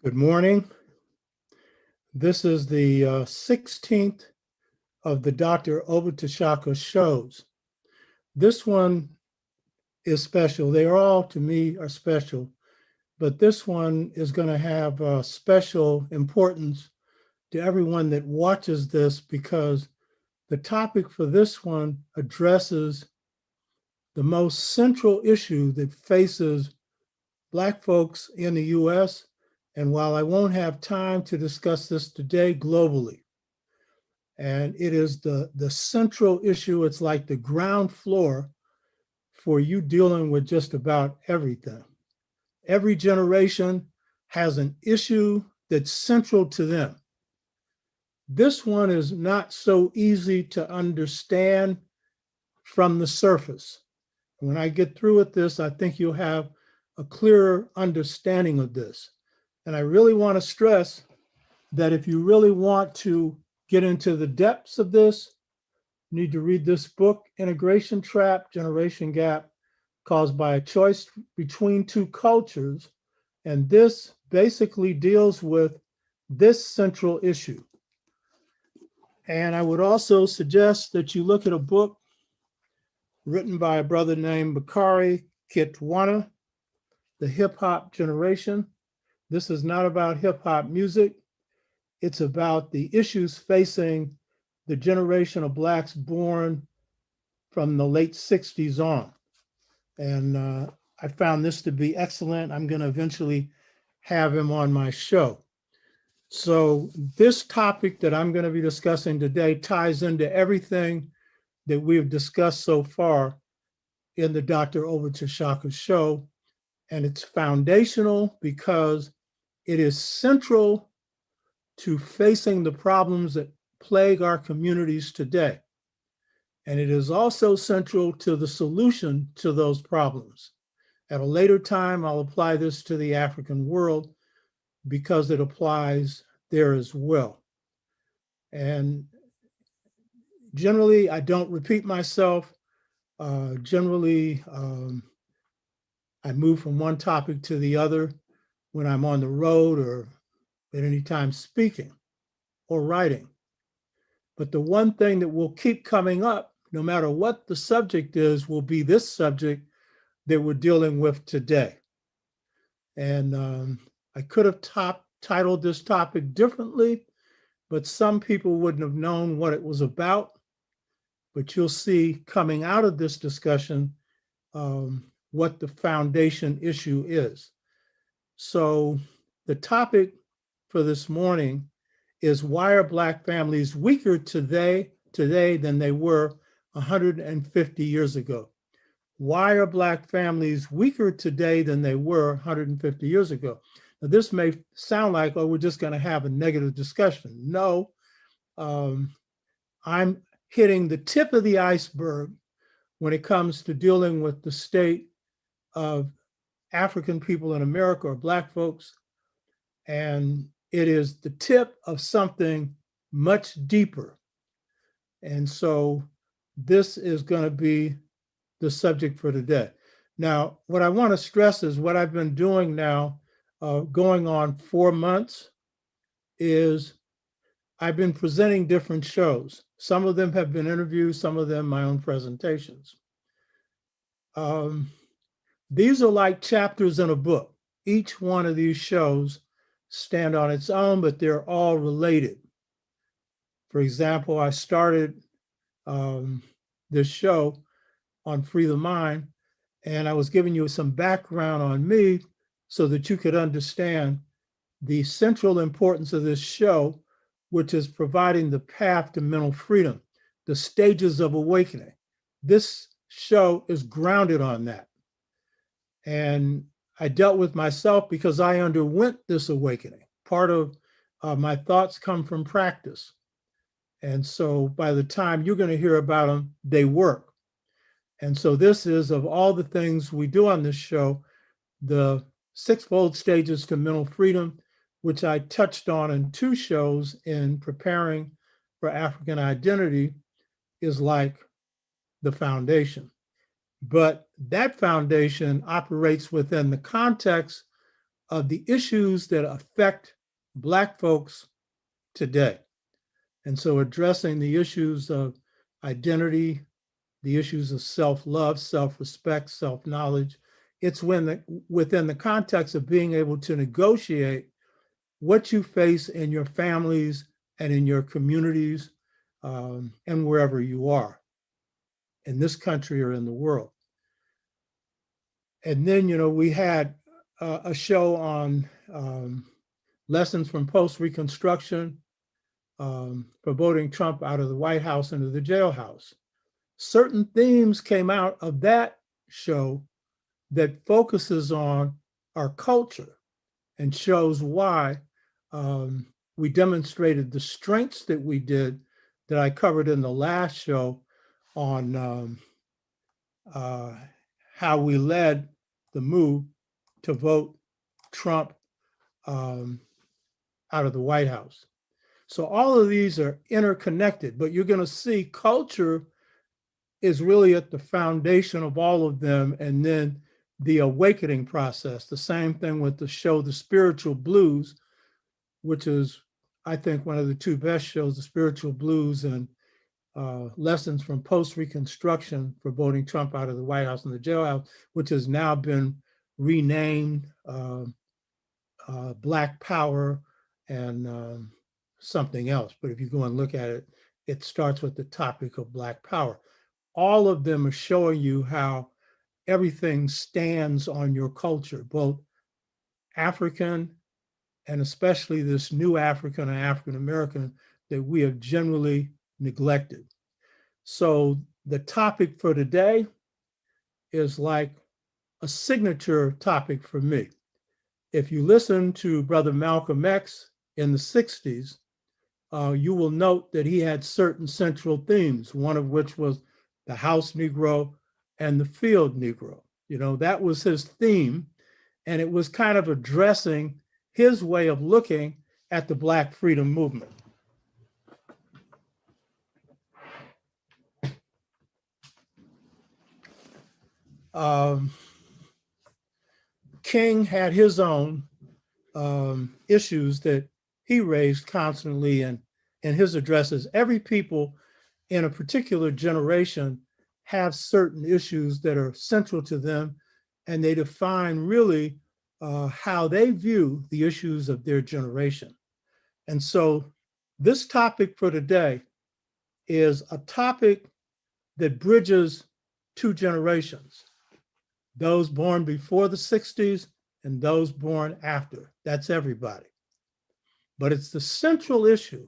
Good morning. This is the 16th of the Dr. Obutashaka shows. This one is special. They are all, to me, are special, but this one is going to have special importance to everyone that watches this because the topic for this one addresses the most central issue that faces Black folks in the US. And while I won't have time to discuss this today, globally. And it is the central issue. It's like the ground floor for you dealing with just about everything. Every generation has an issue that's central to them. This one is not so easy to understand from the surface. When I get through with this, I think you'll have a clearer understanding of this. And I really want to stress that if you really want to get into the depths of this, you need to read this book, Integration Trap, Generation Gap, Caused by a Choice Between Two Cultures. And this basically deals with this central issue. And I would also suggest that you look at a book written by a brother named Bakari Kitwana, The Hip Hop Generation. This is not about hip hop music. It's about the issues facing the generation of Blacks born from the late 60s on. And I found this to be excellent. I'm going to eventually have him on my show. So this topic that I'm going to be discussing today ties into everything that we've discussed so far in the Dr. Obutashaka show. And it's foundational because it is central to facing the problems that plague our communities today. And it is also central to the solution to those problems. At a later time, I'll apply this to the African world because it applies there as well. And generally, I don't repeat myself. Generally, I move from one topic to the other when I'm on the road or at any time speaking or writing. But the one thing that will keep coming up, no matter what the subject is, will be this subject that we're dealing with today. And I could have titled this topic differently, but some people wouldn't have known what it was about. But you'll see coming out of this discussion what the foundation issue is. So the topic for this morning is, why are Black families weaker today than they were 150 years ago? Why are Black families weaker today than they were 150 years ago? Now, this may sound like, oh, we're just going to have a negative discussion. No, I'm hitting the tip of the iceberg when it comes to dealing with the state of African people in America, or Black folks. And it is the tip of something much deeper. And so this is going to be the subject for today. Now, what I want to stress is what I've been doing now, going on 4 months, is I've been presenting different shows. Some of them have been interviews, some of them my own presentations. These are like chapters in a book. Each one of these shows stand on its own, but they're all related. For example, I started this show on Free the Mind, and I was giving you some background on me so that you could understand the central importance of this show, which is providing the path to mental freedom, the stages of awakening. This show is grounded on that. And I dealt with myself because I underwent this awakening. Part of my thoughts come from practice. And so by the time you're going to hear about them, they work. And so this is, of all the things we do on this show, the sixfold stages to mental freedom, which I touched on in 2 shows in preparing for African identity, is like the foundation. But that foundation operates within the context of the issues that affect Black folks today. And so addressing the issues of identity, the issues of self-love, self-respect, self-knowledge, it's within the context of being able to negotiate what you face in your families and in your communities and wherever you are in this country or in the world. And then, we had a show on lessons from post-Reconstruction, for voting Trump out of the White House into the jailhouse. Certain themes came out of that show that focuses on our culture and shows why we demonstrated the strengths that we did that I covered in the last show on how we led the move to vote Trump out of the White House. So all of these are interconnected, but you're going to see culture is really at the foundation of all of them. And then the awakening process, the same thing with the show, The Spiritual Blues, which is, I think, one of the two best shows, The Spiritual Blues and Lessons from Post-Reconstruction for voting Trump out of the White House and the jailhouse, which has now been renamed Black Power and something else. But if you go and look at it, it starts with the topic of Black Power. All of them are showing you how everything stands on your culture, both African and especially this new African and African American that we have generally neglected. So the topic for today is like a signature topic for me. If you listen to Brother Malcolm X in the 60s, you will note that he had certain central themes, one of which was the house Negro and the field Negro. That was his theme, and it was kind of addressing his way of looking at the Black freedom movement. King had his own issues that he raised constantly in his addresses. Every people in a particular generation have certain issues that are central to them, and they define really how they view the issues of their generation. And so this topic for today is a topic that bridges two generations, those born before the 60s and those born after. That's everybody. But it's the central issue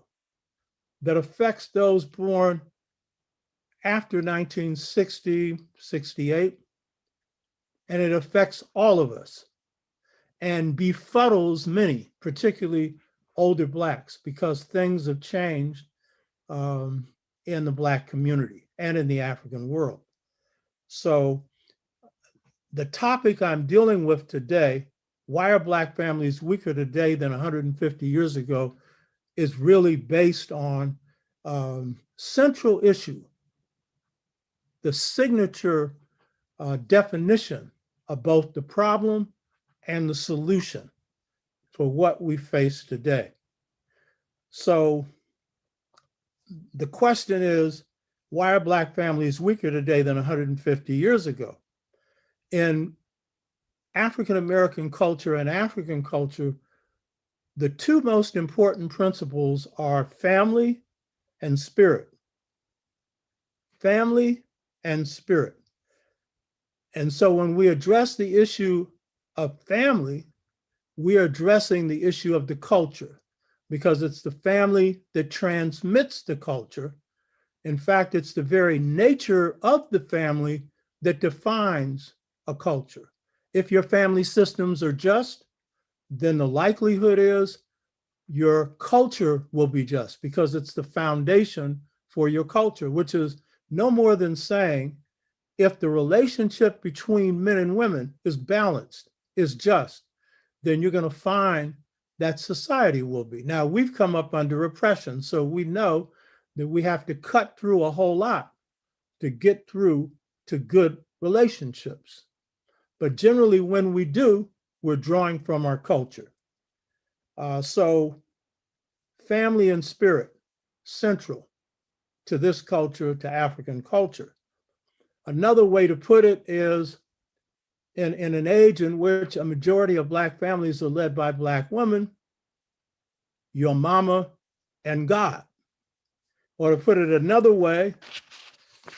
that affects those born after 1960, 68, and it affects all of us and befuddles many, particularly older Blacks, because things have changed in the Black community and in the African world. So the topic I'm dealing with today, why are Black families weaker today than 150 years ago, is really based on central issue, the signature definition of both the problem and the solution for what we face today. So the question is, why are Black families weaker today than 150 years ago? In African American culture and African culture, the two most important principles are family and spirit. Family and spirit. And so when we address the issue of family, we are addressing the issue of the culture, because it's the family that transmits the culture. In fact, it's the very nature of the family that defines a culture. If your family systems are just, then the likelihood is your culture will be just, because it's the foundation for your culture, which is no more than saying, if the relationship between men and women is balanced, is just, then you're going to find that society will be. Now, we've come up under oppression, so we know that we have to cut through a whole lot to get through to good relationships. But generally, when we do, we're drawing from our culture. So family and spirit, central to this culture, to African culture. Another way to put it is in an age in which a majority of Black families are led by Black women, your mama and God. Or to put it another way,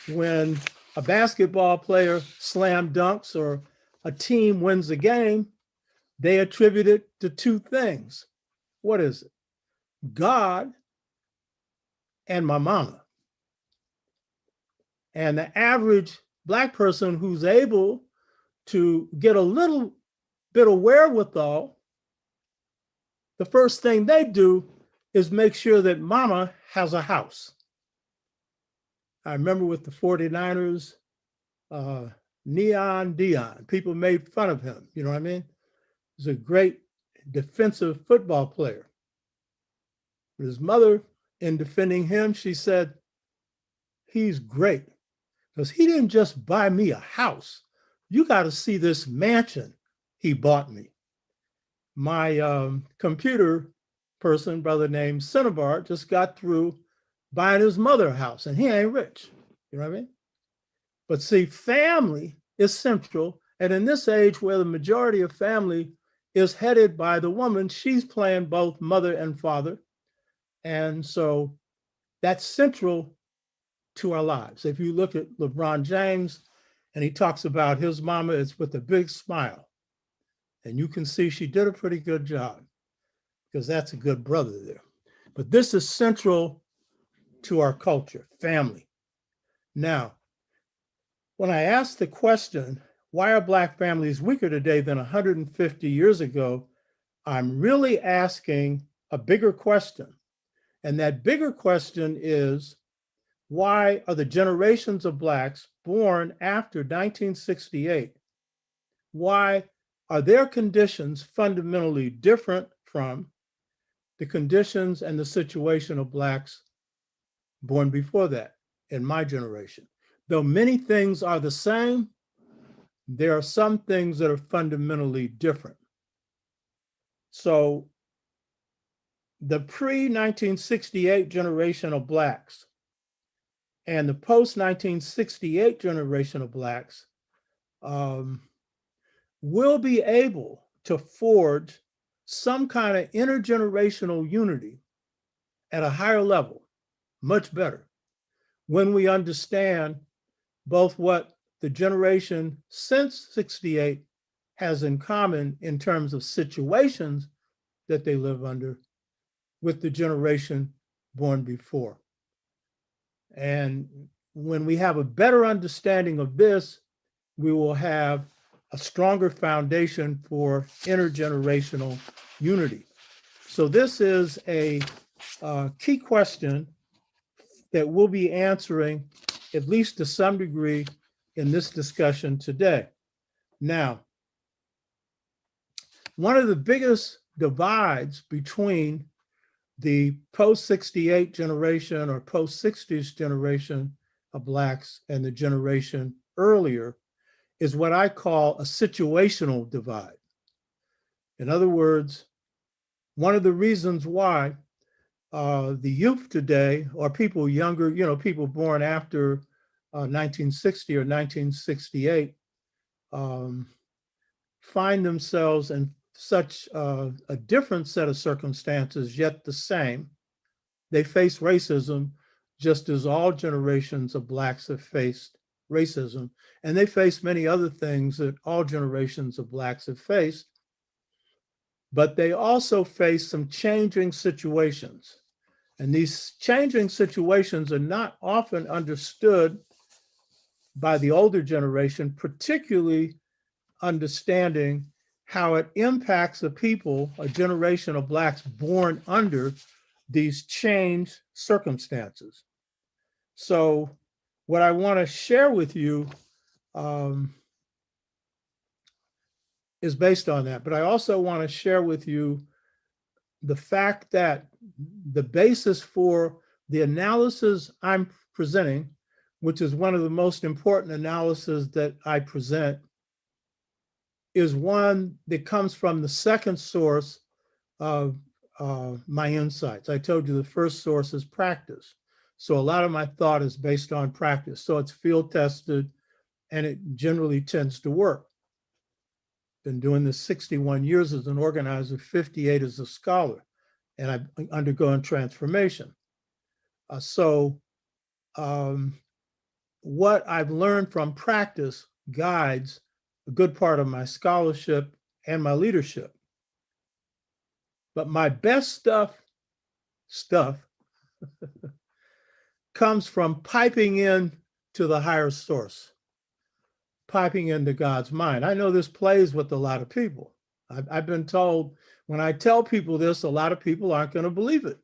when a basketball player slam dunks or a team wins a game, they attribute it to two things. What is it? God and my mama. And the average Black person who's able to get a little bit of wherewithal, the first thing they do is make sure that mama has a house. I remember with the 49ers, Neon Dion, people made fun of him. You know what I mean? He's a great defensive football player. But his mother, in defending him, she said, he's great because he didn't just buy me a house. You got to see this mansion he bought me. My computer person, brother named Cinnabar, just got through buying his mother a house, and he ain't rich. You know what I mean? But see, family is central. And in this age where the majority of family is headed by the woman, she's playing both mother and father. And so that's central to our lives. If you look at LeBron James and he talks about his mama, it's with a big smile. And you can see she did a pretty good job because that's a good brother there. But this is central to our culture, family. Now, when I asked the question, why are Black families weaker today than 150 years ago? I'm really asking a bigger question. And that bigger question is, why are the generations of Blacks born after 1968, why are their conditions fundamentally different from the conditions and the situation of Blacks born before that, in my generation? Though many things are the same, there are some things that are fundamentally different. So the pre-1968 generation of Blacks and the post-1968 generation of Blacks will be able to forge some kind of intergenerational unity at a higher level, much better, when we understand both what the generation since 68 has in common in terms of situations that they live under with the generation born before. And when we have a better understanding of this, we will have a stronger foundation for intergenerational unity. So this is a key question that we'll be answering, at least to some degree, in this discussion today. Now, one of the biggest divides between the post-68 generation or post-60s generation of Blacks and the generation earlier is what I call a situational divide. In other words, one of the reasons why the youth today, or people younger, people born after 1960 or 1968, find themselves in such a different set of circumstances, yet the same. They face racism just as all generations of Blacks have faced racism. And they face many other things that all generations of Blacks have faced. But they also face some changing situations. And these changing situations are not often understood by the older generation, particularly understanding how it impacts a people, a generation of Blacks born under these changed circumstances. So what I want to share with you is based on that. But I also want to share with you the fact that the basis for the analysis I'm presenting, which is one of the most important analyses that I present, is one that comes from the second source of my insights. I told you the first source is practice. So a lot of my thought is based on practice. So it's field tested and it generally tends to work. Been doing this 61 years as an organizer, 58 as a scholar, and I've undergone transformation. So what I've learned from practice guides a good part of my scholarship and my leadership. But my best stuff comes from piping in to the higher source, piping into God's mind. I know this plays with a lot of people. I've been told when I tell people this, a lot of people aren't going to believe it.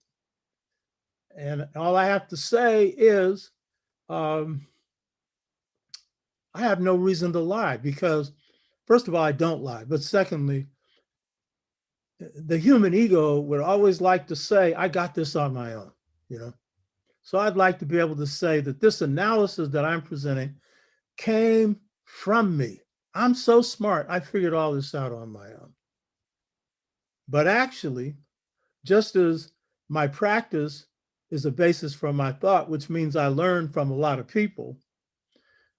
And all I have to say is, I have no reason to lie because, first of all, I don't lie. But secondly, the human ego would always like to say, I got this on my own, you know? So I'd like to be able to say that this analysis that I'm presenting came from me. I'm so smart, I figured all this out on my own. But actually, just as my practice is a basis for my thought, which means I learn from a lot of people.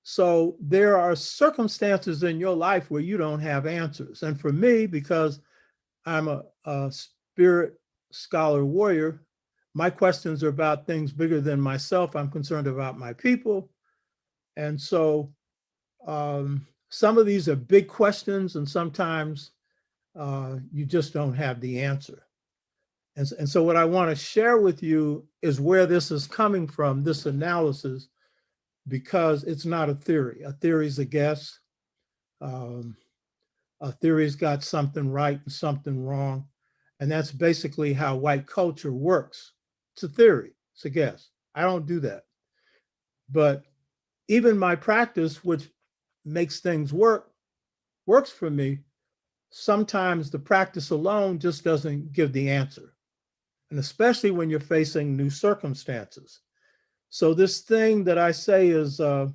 So there are circumstances in your life where you don't have answers. And for me, because I'm a spirit scholar warrior, my questions are about things bigger than myself. I'm concerned about my people. And so some of these are big questions, and sometimes you just don't have the answer. And so what I want to share with you is where this is coming from, this analysis, because it's not a theory. A theory is a guess. A theory's got something right and something wrong. And that's basically how white culture works. It's a theory, it's a guess. I don't do that. But even my practice, which makes things works for me, sometimes the practice alone just doesn't give the answer. And especially when you're facing new circumstances. So this thing that I say is an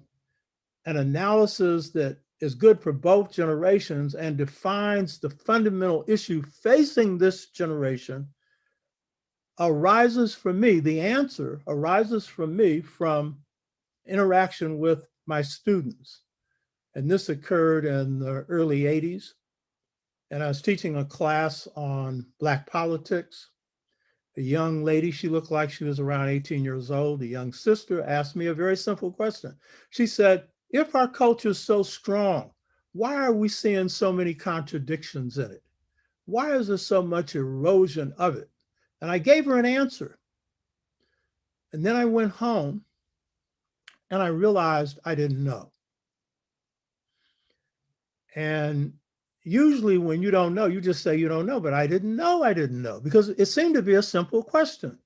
analysis that is good for both generations and defines the fundamental issue facing this generation arises from me. The answer arises from me from interaction with my students. And this occurred in the early 80s. And I was teaching a class on Black politics. A young lady, she looked like she was around 18 years old, a young sister, asked me a very simple question. She said, if our culture is so strong, why are we seeing so many contradictions in it? Why is there so much erosion of it? And I gave her an answer. And then I went home and I realized I didn't know. And usually when you don't know, you just say you don't know, but I didn't know, because it seemed to be a simple question.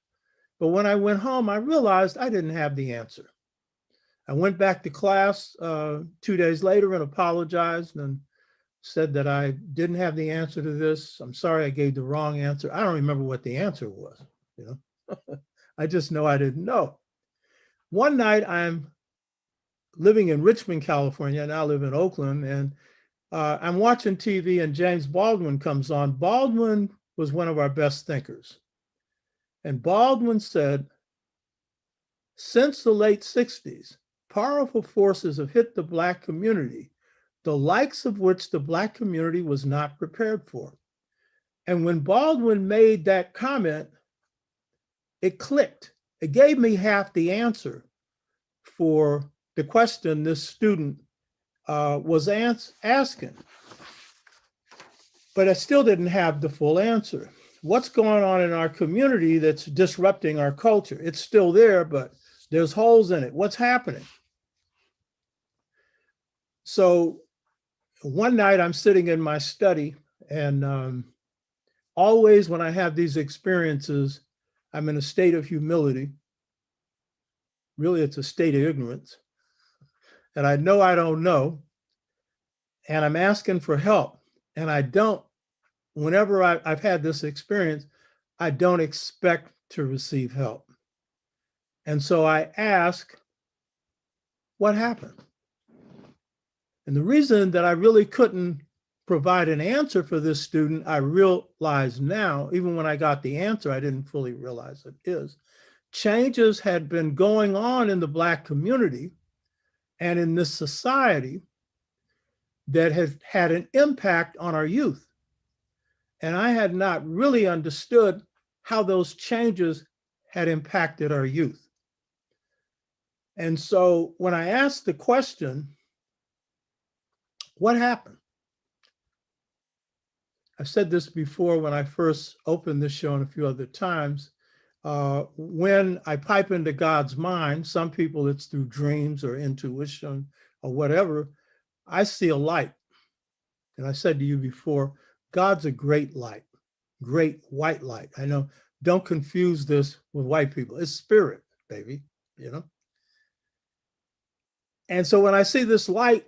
But when I went home, I realized I didn't have the answer. I went back to class 2 days later and apologized and said that I didn't have the answer to this. I'm sorry I gave the wrong answer. I don't remember what the answer was, you know. I just know I didn't know. One night I'm living in Richmond, California, and I live in Oakland, and I'm watching TV and James Baldwin comes on. Baldwin was one of our best thinkers. And Baldwin said, since the late 60s, powerful forces have hit the Black community, the likes of which the Black community was not prepared for. And when Baldwin made that comment, it clicked. It gave me half the answer for the question this student was asking. But I still didn't have the full answer. What's going on in our community that's disrupting our culture? It's still there, but there's holes in it. What's happening? So one night I'm sitting in my study, and always when I have these experiences, I'm in a state of humility. Really, it's a state of ignorance. And I don't know. And I'm asking for help. And I don't, whenever I've had this experience, I don't expect to receive help. And so I ask, what happened? And the reason that I really couldn't provide an answer for this student, I realize now, even when I got the answer, I didn't fully realize it is, changes had been going on in the Black community and in this society that has had an impact on our youth. And I had not really understood how those changes had impacted our youth. And so when I asked the question, what happened? I've said this before when I first opened this show and a few other times. When I pipe into God's mind, some people it's through dreams or intuition or whatever, I see a light. And I said to you before, God's a great light, great white light. I know, don't confuse this with white people. It's spirit, baby, you know? And so when I see this light,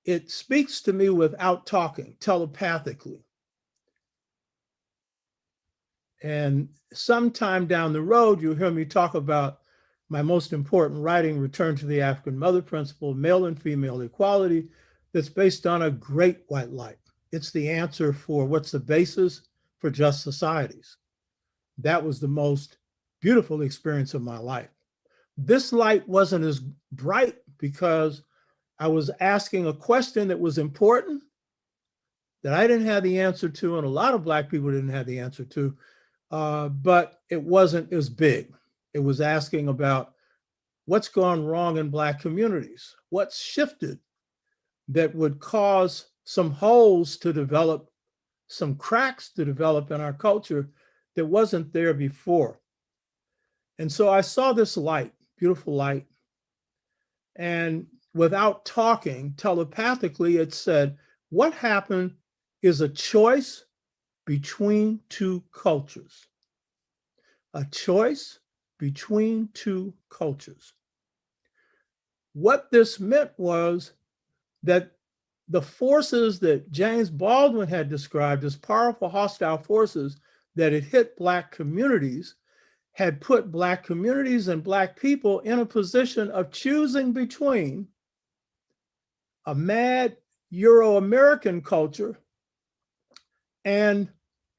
it speaks to me without talking, telepathically. And sometime down the road, you'll hear me talk about my most important writing, Return to the African Mother Principle, Male and Female Equality, that's based on a great white light. It's the answer for what's the basis for just societies. That was the most beautiful experience of my life. This light wasn't as bright because I was asking a question that was important that I didn't have the answer to, and a lot of Black people didn't have the answer to, but it wasn't as big. It was asking about what's gone wrong in Black communities, what's shifted that would cause some holes to develop, some cracks to develop in our culture that wasn't there before. And so I saw this light, beautiful light, and without talking, telepathically, it said, what happened is a choice between two cultures. A choice between two cultures. What this meant was that the forces that James Baldwin had described as powerful hostile forces that had hit Black communities had put Black communities and Black people in a position of choosing between a mad Euro-American culture and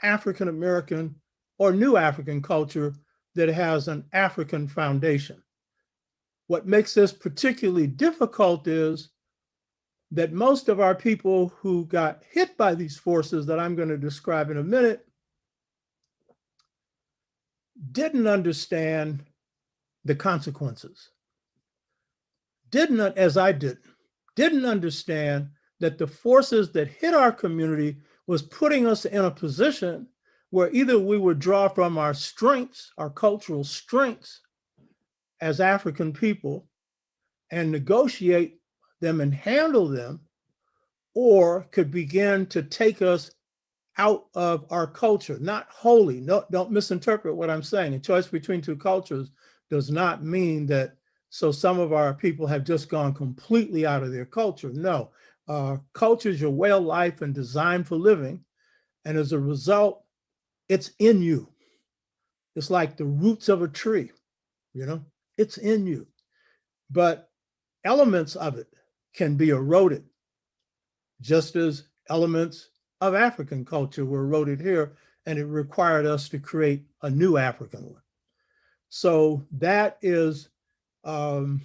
African-American or New African culture that has an African foundation. What makes this particularly difficult is that most of our people who got hit by these forces that I'm going to describe in a minute didn't understand the consequences. Didn't, as I didn't understand that the forces that hit our community was putting us in a position where either we would draw from our strengths, our cultural strengths as African people and negotiate them and handle them, or could begin to take us out of our culture, not wholly. No, don't misinterpret what I'm saying. A choice between two cultures does not mean that, so some of our people have just gone completely out of their culture. No, culture is your way of life and designed for living. And as a result, it's in you. It's like the roots of a tree, you know, it's in you. But elements of it can be eroded, just as elements of African culture were eroded here, and it required us to create a new African one. So that is the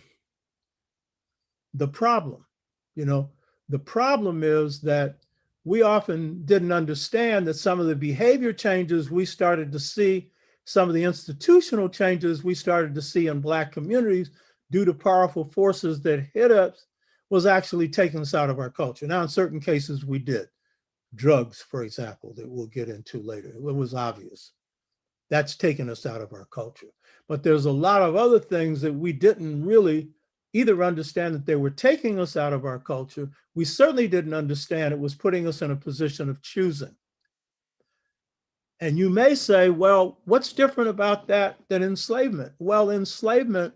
problem. You know, the problem is that we often didn't understand that some of the behavior changes we started to see, some of the institutional changes we started to see in Black communities due to powerful forces that hit us was actually taking us out of our culture. Now, in certain cases, we did. Drugs, for example, that we'll get into later. It was obvious. That's taken us out of our culture. But there's a lot of other things that we didn't really either understand that they were taking us out of our culture. We certainly didn't understand it was putting us in a position of choosing. And you may say, well, what's different about that than enslavement? Well, enslavement,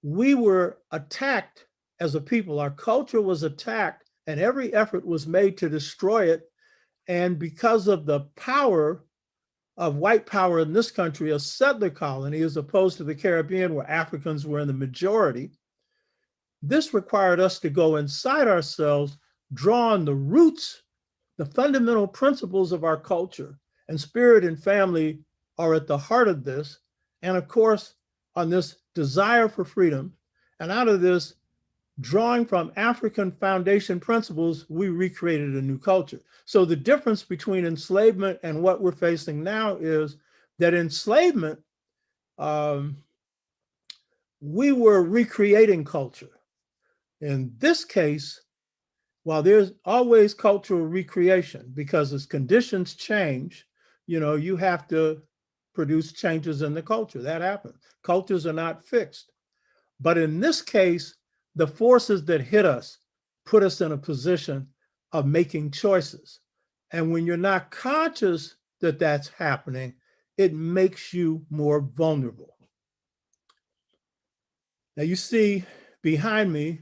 we were attacked as a people. Our culture was attacked and every effort was made to destroy it. And because of the power of white power in this country, a settler colony, as opposed to the Caribbean where Africans were in the majority, this required us to go inside ourselves, draw on the roots The fundamental principles of our culture and spirit and family are at the heart of this. And of course, on this desire for freedom, and out of this, drawing from African foundation principles, we recreated a new culture. So the difference between enslavement and what we're facing now is that enslavement, we were recreating culture. In this case, while there's always cultural recreation, because as conditions change, you have to produce changes in the culture. That happens. Cultures are not fixed. But in this case, the forces that hit us put us in a position of making choices. And when you're not conscious that that's happening, it makes you more vulnerable. Now you see behind me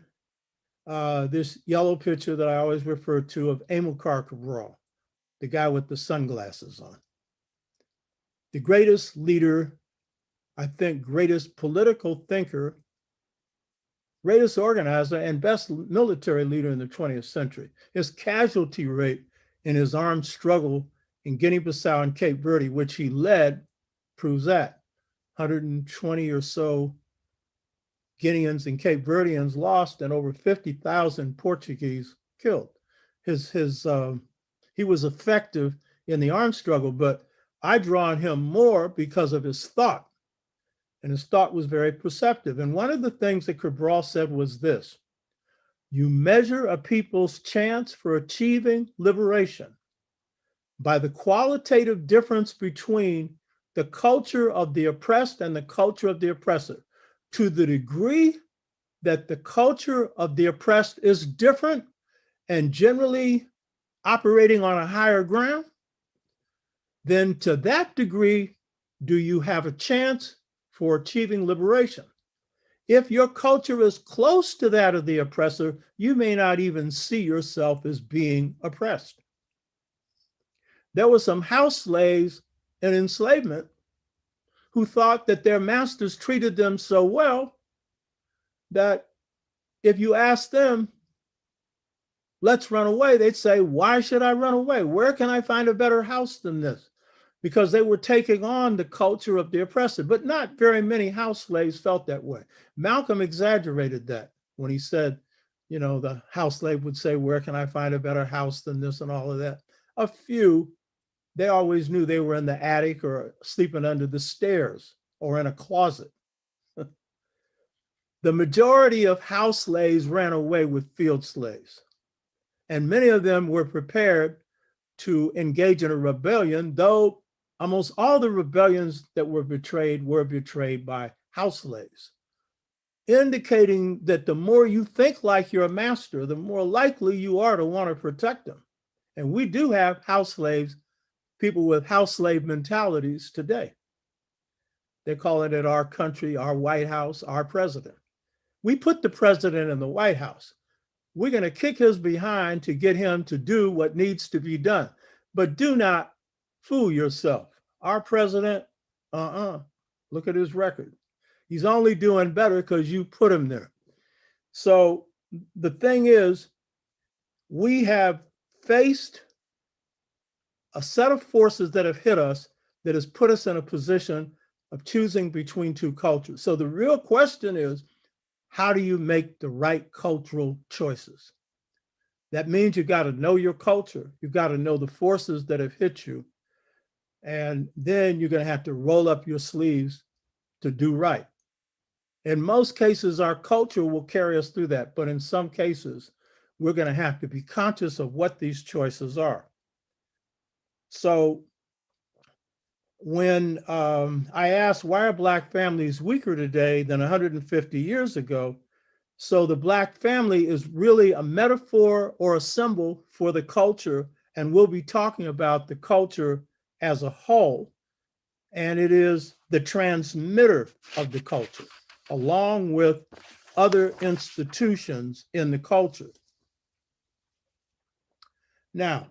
this yellow picture that I always refer to of Amilcar Cabral, the guy with the sunglasses on. The greatest leader, I think, greatest political thinker, greatest organizer, and best military leader in the 20th century. His casualty rate in his armed struggle in Guinea-Bissau and Cape Verde, which he led, proves that. 120 or so Guineans and Cape Verdeans lost and over 50,000 Portuguese killed. He was effective in the armed struggle, but I draw on him more because of his thought. And his thought was very perceptive. And one of the things that Cabral said was this: you measure a people's chance for achieving liberation by the qualitative difference between the culture of the oppressed and the culture of the oppressor. To the degree that the culture of the oppressed is different and generally operating on a higher ground, then to that degree do you have a chance for achieving liberation. If your culture is close to that of the oppressor, you may not even see yourself as being oppressed. There were some house slaves in enslavement who thought that their masters treated them so well that if you ask them, let's run away, they'd say, why should I run away? Where can I find a better house than this? Because they were taking on the culture of the oppressor. But not very many house slaves felt that way. Malcolm exaggerated that when he said, the house slave would say, where can I find a better house than this, and all of that. A few, they always knew they were in the attic or sleeping under the stairs or in a closet. The majority of house slaves ran away with field slaves. And many of them were prepared to engage in a rebellion, though almost all the rebellions that were betrayed by house slaves, indicating that the more you think like your master, the more likely you are to want to protect them. And we do have house slaves, people with house slave mentalities today. They're calling it our country, our White House, our president. We put the president in the White House. We're going to kick his behind to get him to do what needs to be done. But do not fool yourself. Our president, look at his record. He's only doing better because you put him there. So the thing is, we have faced a set of forces that have hit us that has put us in a position of choosing between two cultures. So the real question is, how do you make the right cultural choices? That means you've got to know your culture. You've got to know the forces that have hit you. And then you're going to have to roll up your sleeves to do right. In most cases, our culture will carry us through that. But in some cases, we're going to have to be conscious of what these choices are. So when I asked, why are Black families weaker today than 150 years ago? So the Black family is really a metaphor or a symbol for the culture, and we'll be talking about the culture as a whole. And it is the transmitter of the culture, along with other institutions in the culture. Now,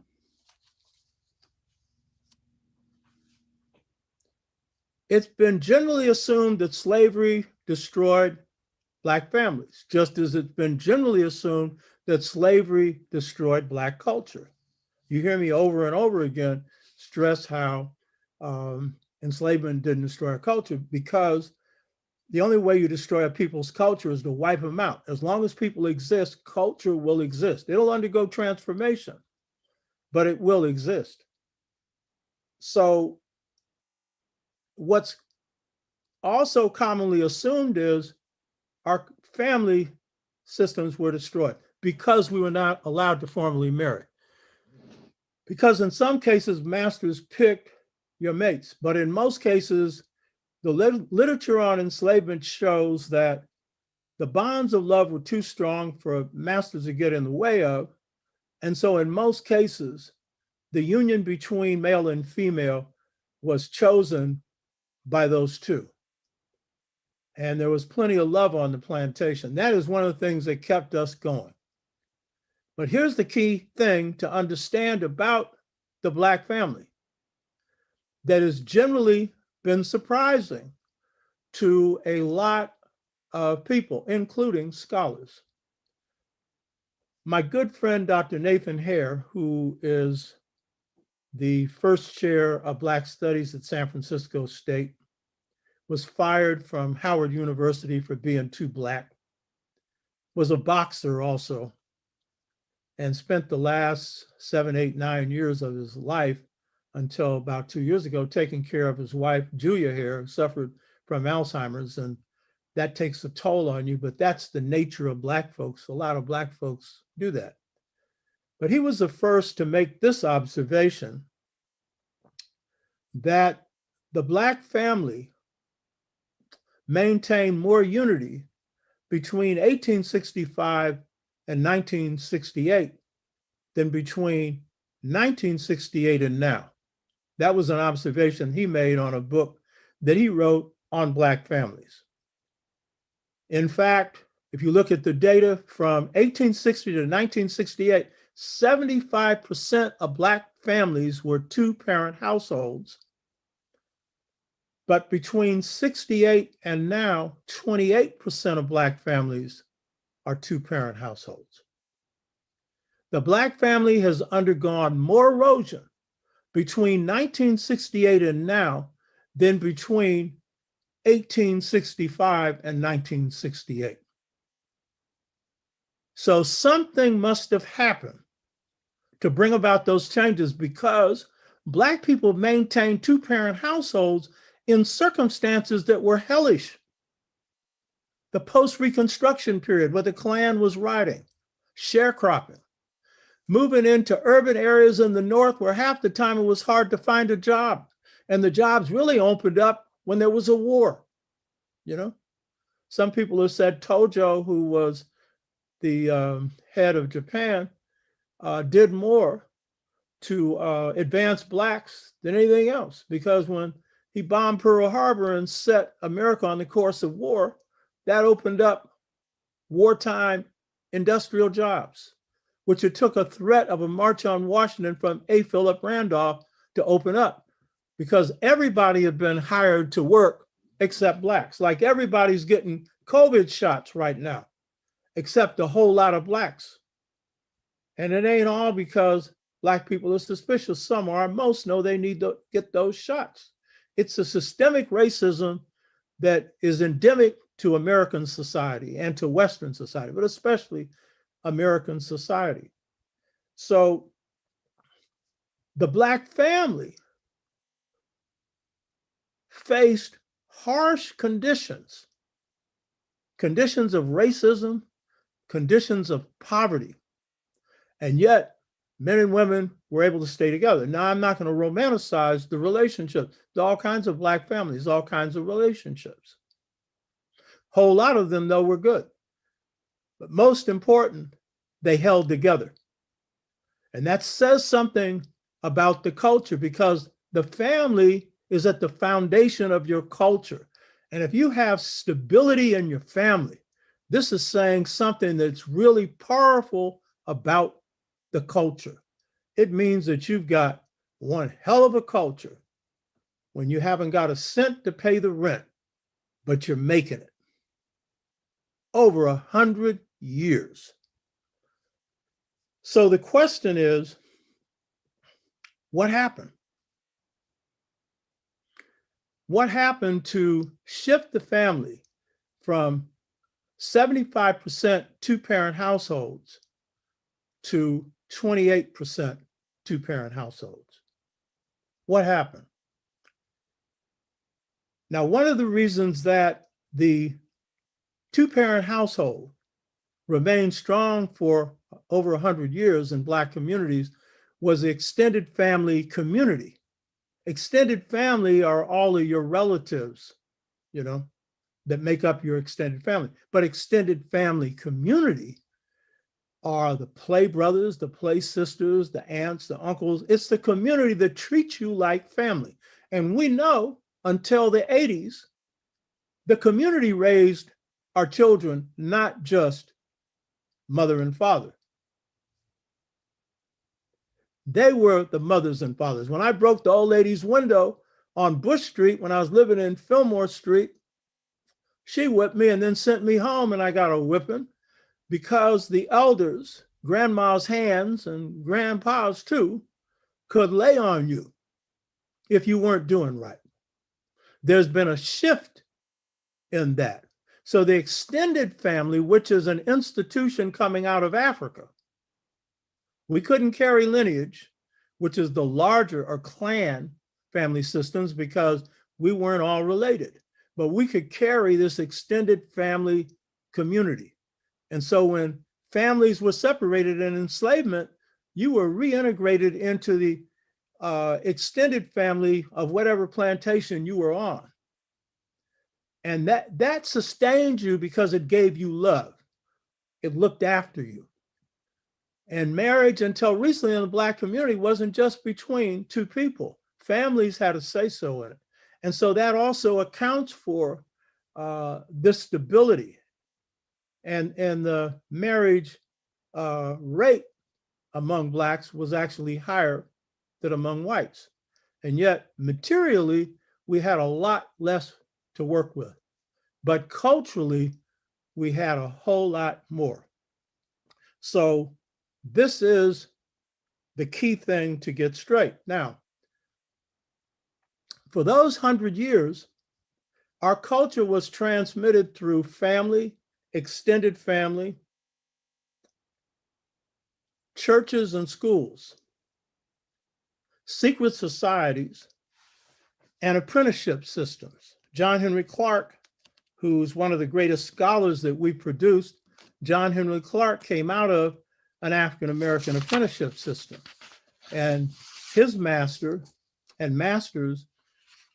it's been generally assumed that slavery destroyed Black families, just as it's been generally assumed that slavery destroyed Black culture. You hear me over and over again stress how enslavement didn't destroy a culture, because the only way you destroy a people's culture is to wipe them out. As long as people exist, culture will exist. It'll undergo transformation, but it will exist. So what's also commonly assumed is our family systems were destroyed because we were not allowed to formally marry. Because in some cases, masters picked your mates, but in most cases, the literature on enslavement shows that the bonds of love were too strong for masters to get in the way of. And so in most cases, the union between male and female was chosen by those two. And there was plenty of love on the plantation. That is one of the things that kept us going. But here's the key thing to understand about the Black family that has generally been surprising to a lot of people, including scholars. My good friend, Dr. Nathan Hare, who is the first chair of Black Studies at San Francisco State, was fired from Howard University for being too Black, was a boxer also, and spent the last 7, 8, 9 years of his life until about 2 years ago taking care of his wife, Julia Hare, who suffered from Alzheimer's. And that takes a toll on you, but that's the nature of Black folks. A lot of Black folks do that. But he was the first to make this observation that the Black family maintained more unity between 1865 and 1968 than between 1968 and now. That was an observation he made on a book that he wrote on Black families. In fact, if you look at the data from 1860 to 1968, 75% of Black families were two-parent households. But between 68 and now, 28% of Black families are two-parent households. The Black family has undergone more erosion between 1968 and now than between 1865 and 1968. So something must have happened to bring about those changes, because Black people maintained two-parent households in circumstances that were hellish. The post-Reconstruction period, where the Klan was rioting, sharecropping, moving into urban areas in the North where half the time it was hard to find a job. And the jobs really opened up when there was a war. You know, some people have said Tojo, who was the head of Japan, did more to advance Blacks than anything else, because when he bombed Pearl Harbor and set America on the course of war, that opened up wartime industrial jobs, which it took a threat of a march on Washington from A. Philip Randolph to open up, because everybody had been hired to work except Blacks. Like everybody's getting COVID shots right now, except a whole lot of Blacks. And it ain't all because Black people are suspicious. Some are. Most know they need to get those shots. It's a systemic racism that is endemic to American society and to Western society, but especially American society. So the Black family faced harsh conditions of racism, conditions of poverty, and yet men and women were able to stay together. Now, I'm not going to romanticize the relationships. There are all kinds of Black families, all kinds of relationships. A whole lot of them, though, were good. But most important, they held together. And that says something about the culture, because the family is at the foundation of your culture. And if you have stability in your family, this is saying something that's really powerful about the culture. It means that you've got one hell of a culture when you haven't got a cent to pay the rent, but you're making it. Over 100 years. So the question is, What happened? What happened to shift the family from 75% two-parent households to 28% two-parent households? What happened? Now, one of the reasons that the two-parent household remained strong for over 100 years in Black communities was the extended family community. Extended family are all of your relatives, that make up your extended family. But extended family community are the play brothers, the play sisters, the aunts, the uncles. It's the community that treats you like family. And we know until the 80s, the community raised our children, not just mother and father. They were the mothers and fathers. When I broke the old lady's window on Bush Street, when I was living in Fillmore Street, she whipped me and then sent me home, and I got a whipping because the elders, grandma's hands and grandpa's too, could lay on you if you weren't doing right. There's been a shift in that. So the extended family, which is an institution coming out of Africa, we couldn't carry lineage, which is the larger or clan family systems, because we weren't all related. But we could carry this extended family community. And so when families were separated in enslavement, you were reintegrated into the extended family of whatever plantation you were on. And that sustained you because it gave you love. It looked after you. And marriage, until recently in the Black community, wasn't just between two people. Families had a say-so in it. And so that also accounts for this stability. And the marriage rate among Blacks was actually higher than among whites. And yet, materially, we had a lot less to work with. But culturally, we had a whole lot more. So this is the key thing to get straight. Now, for those 100 years, our culture was transmitted through family, extended family, churches and schools, secret societies, and apprenticeship systems. John Henry Clark, who's one of the greatest scholars that we produced, John Henry Clark came out of an African-American apprenticeship system. And his master and masters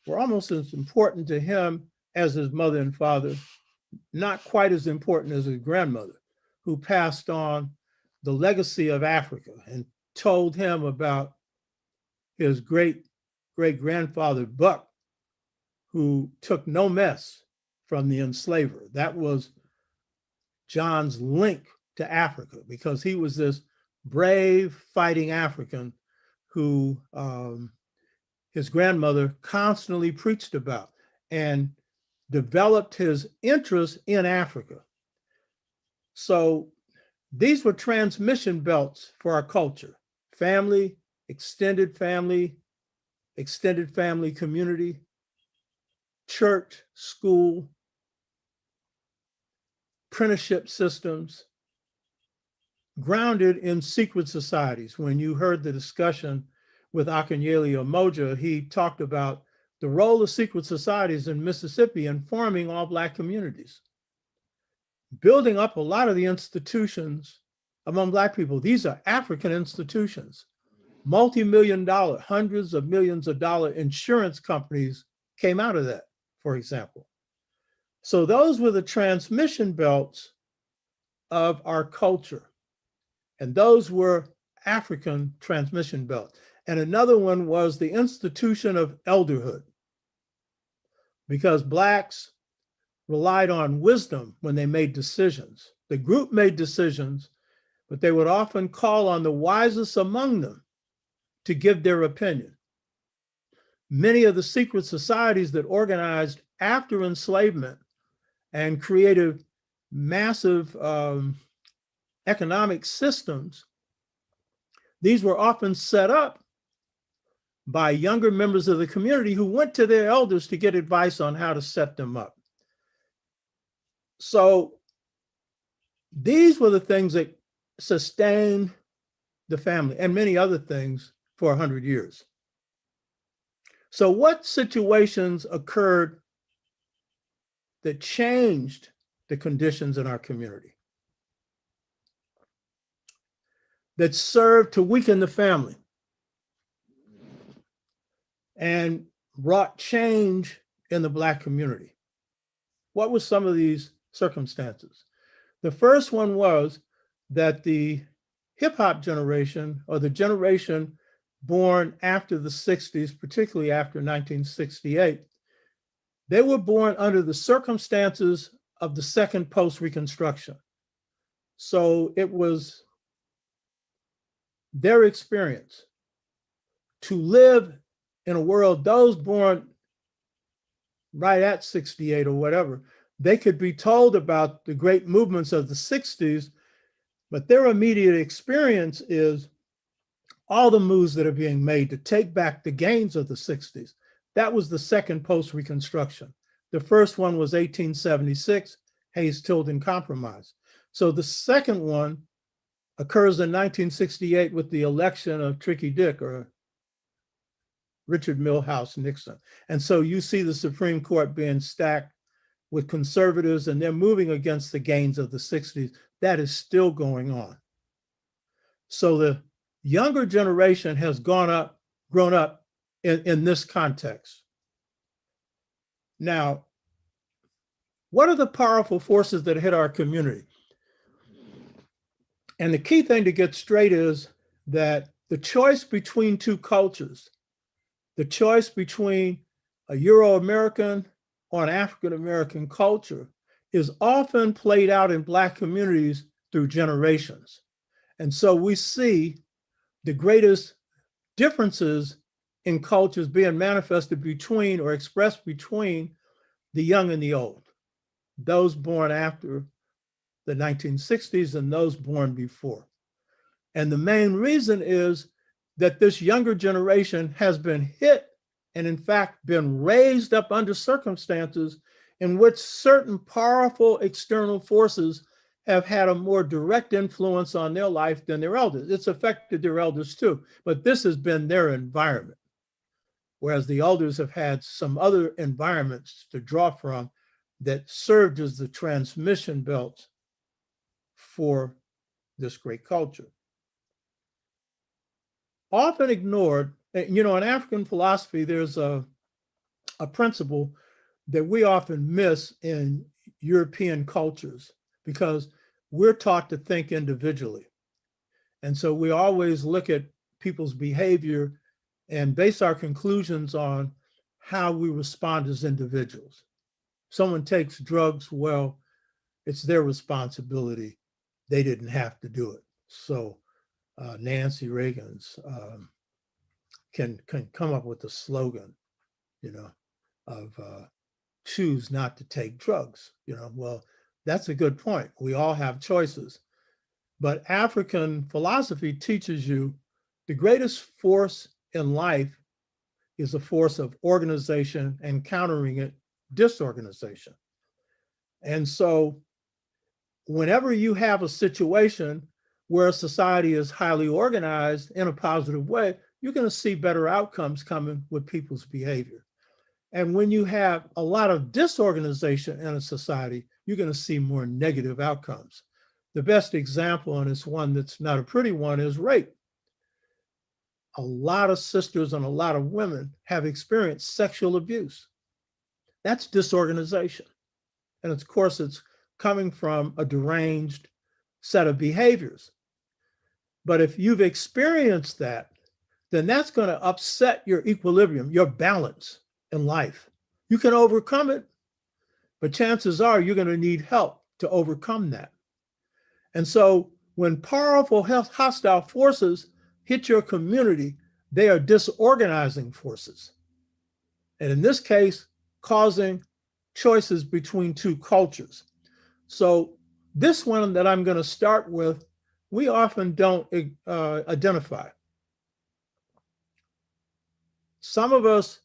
were almost as important to him as his mother and father, not quite as important as his grandmother, who passed on the legacy of Africa and told him about his great-grandfather, Buck, who took no mess from the enslaver. That was John's link to Africa, because he was this brave fighting African who his grandmother constantly preached about and developed his interest in Africa. So these were transmission belts for our culture: family, extended family community, church, school, apprenticeship systems, grounded in secret societies. When you heard the discussion with Akinyele Umoja, he talked about the role of secret societies in Mississippi in forming all Black communities, building up a lot of the institutions among Black people. These are African institutions. Multi-million dollar, hundreds of millions of dollar insurance companies came out of that, for example. So those were the transmission belts of our culture. And those were African transmission belts. And another one was the institution of elderhood, because Blacks relied on wisdom when they made decisions. The group made decisions, but they would often call on the wisest among them to give their opinion. Many of the secret societies that organized after enslavement and created massive economic systems, these were often set up by younger members of the community who went to their elders to get advice on how to set them up. So these were the things that sustained the family and many other things for 100 years. So what situations occurred that changed the conditions in our community, that served to weaken the family and brought change in the Black community? What were some of these circumstances? The first one was that the hip hop generation, or the generation born after the 60s, particularly after 1968, they were born under the circumstances of the second post-Reconstruction. So it was their experience to live in a world, those born right at 68 or whatever, they could be told about the great movements of the 60s, but their immediate experience is all the moves that are being made to take back the gains of the 60s. That was the second post-Reconstruction. The first one was 1876, Hayes-Tilden Compromise. So the second one occurs in 1968 with the election of Tricky Dick, or Richard Milhouse Nixon. And so you see the Supreme Court being stacked with conservatives, and they're moving against the gains of the 60s. That is still going on. So the younger generation has grown up in this context. Now, what are the powerful forces that hit our community? And the key thing to get straight is that the choice between two cultures, the choice between a Euro-American or an African-American culture, is often played out in Black communities through generations. And so we see the greatest differences in cultures being manifested between, or expressed between, the young and the old, those born after the 1960s and those born before. And the main reason is that this younger generation has been hit and in fact been raised up under circumstances in which certain powerful external forces have had a more direct influence on their life than their elders. It's affected their elders too, but this has been their environment. Whereas the elders have had some other environments to draw from that served as the transmission belts for this great culture. Often ignored, in African philosophy, there's a principle that we often miss in European cultures because we're taught to think individually. And so we always look at people's behavior and base our conclusions on how we respond as individuals. Someone takes drugs, well, it's their responsibility. They didn't have to do it. So Nancy Reagan's can come up with a slogan, of choose not to take drugs. Well, that's a good point. We all have choices. But African philosophy teaches you the greatest force in life is a force of organization, and countering it, disorganization. And so whenever you have a situation where society is highly organized in a positive way, you're going to see better outcomes coming with people's behavior. And when you have a lot of disorganization in a society, you're going to see more negative outcomes. The best example, and it's one that's not a pretty one, is rape. A lot of sisters and a lot of women have experienced sexual abuse. That's disorganization. And of course, it's coming from a deranged set of behaviors. But if you've experienced that, then that's going to upset your equilibrium, your balance in life. You can overcome it, but chances are you're going to need help to overcome that. And so when powerful hostile forces hit your community, they are disorganizing forces. And in this case, causing choices between two cultures. So this one that I'm going to start with, we often don't identify. Some of us,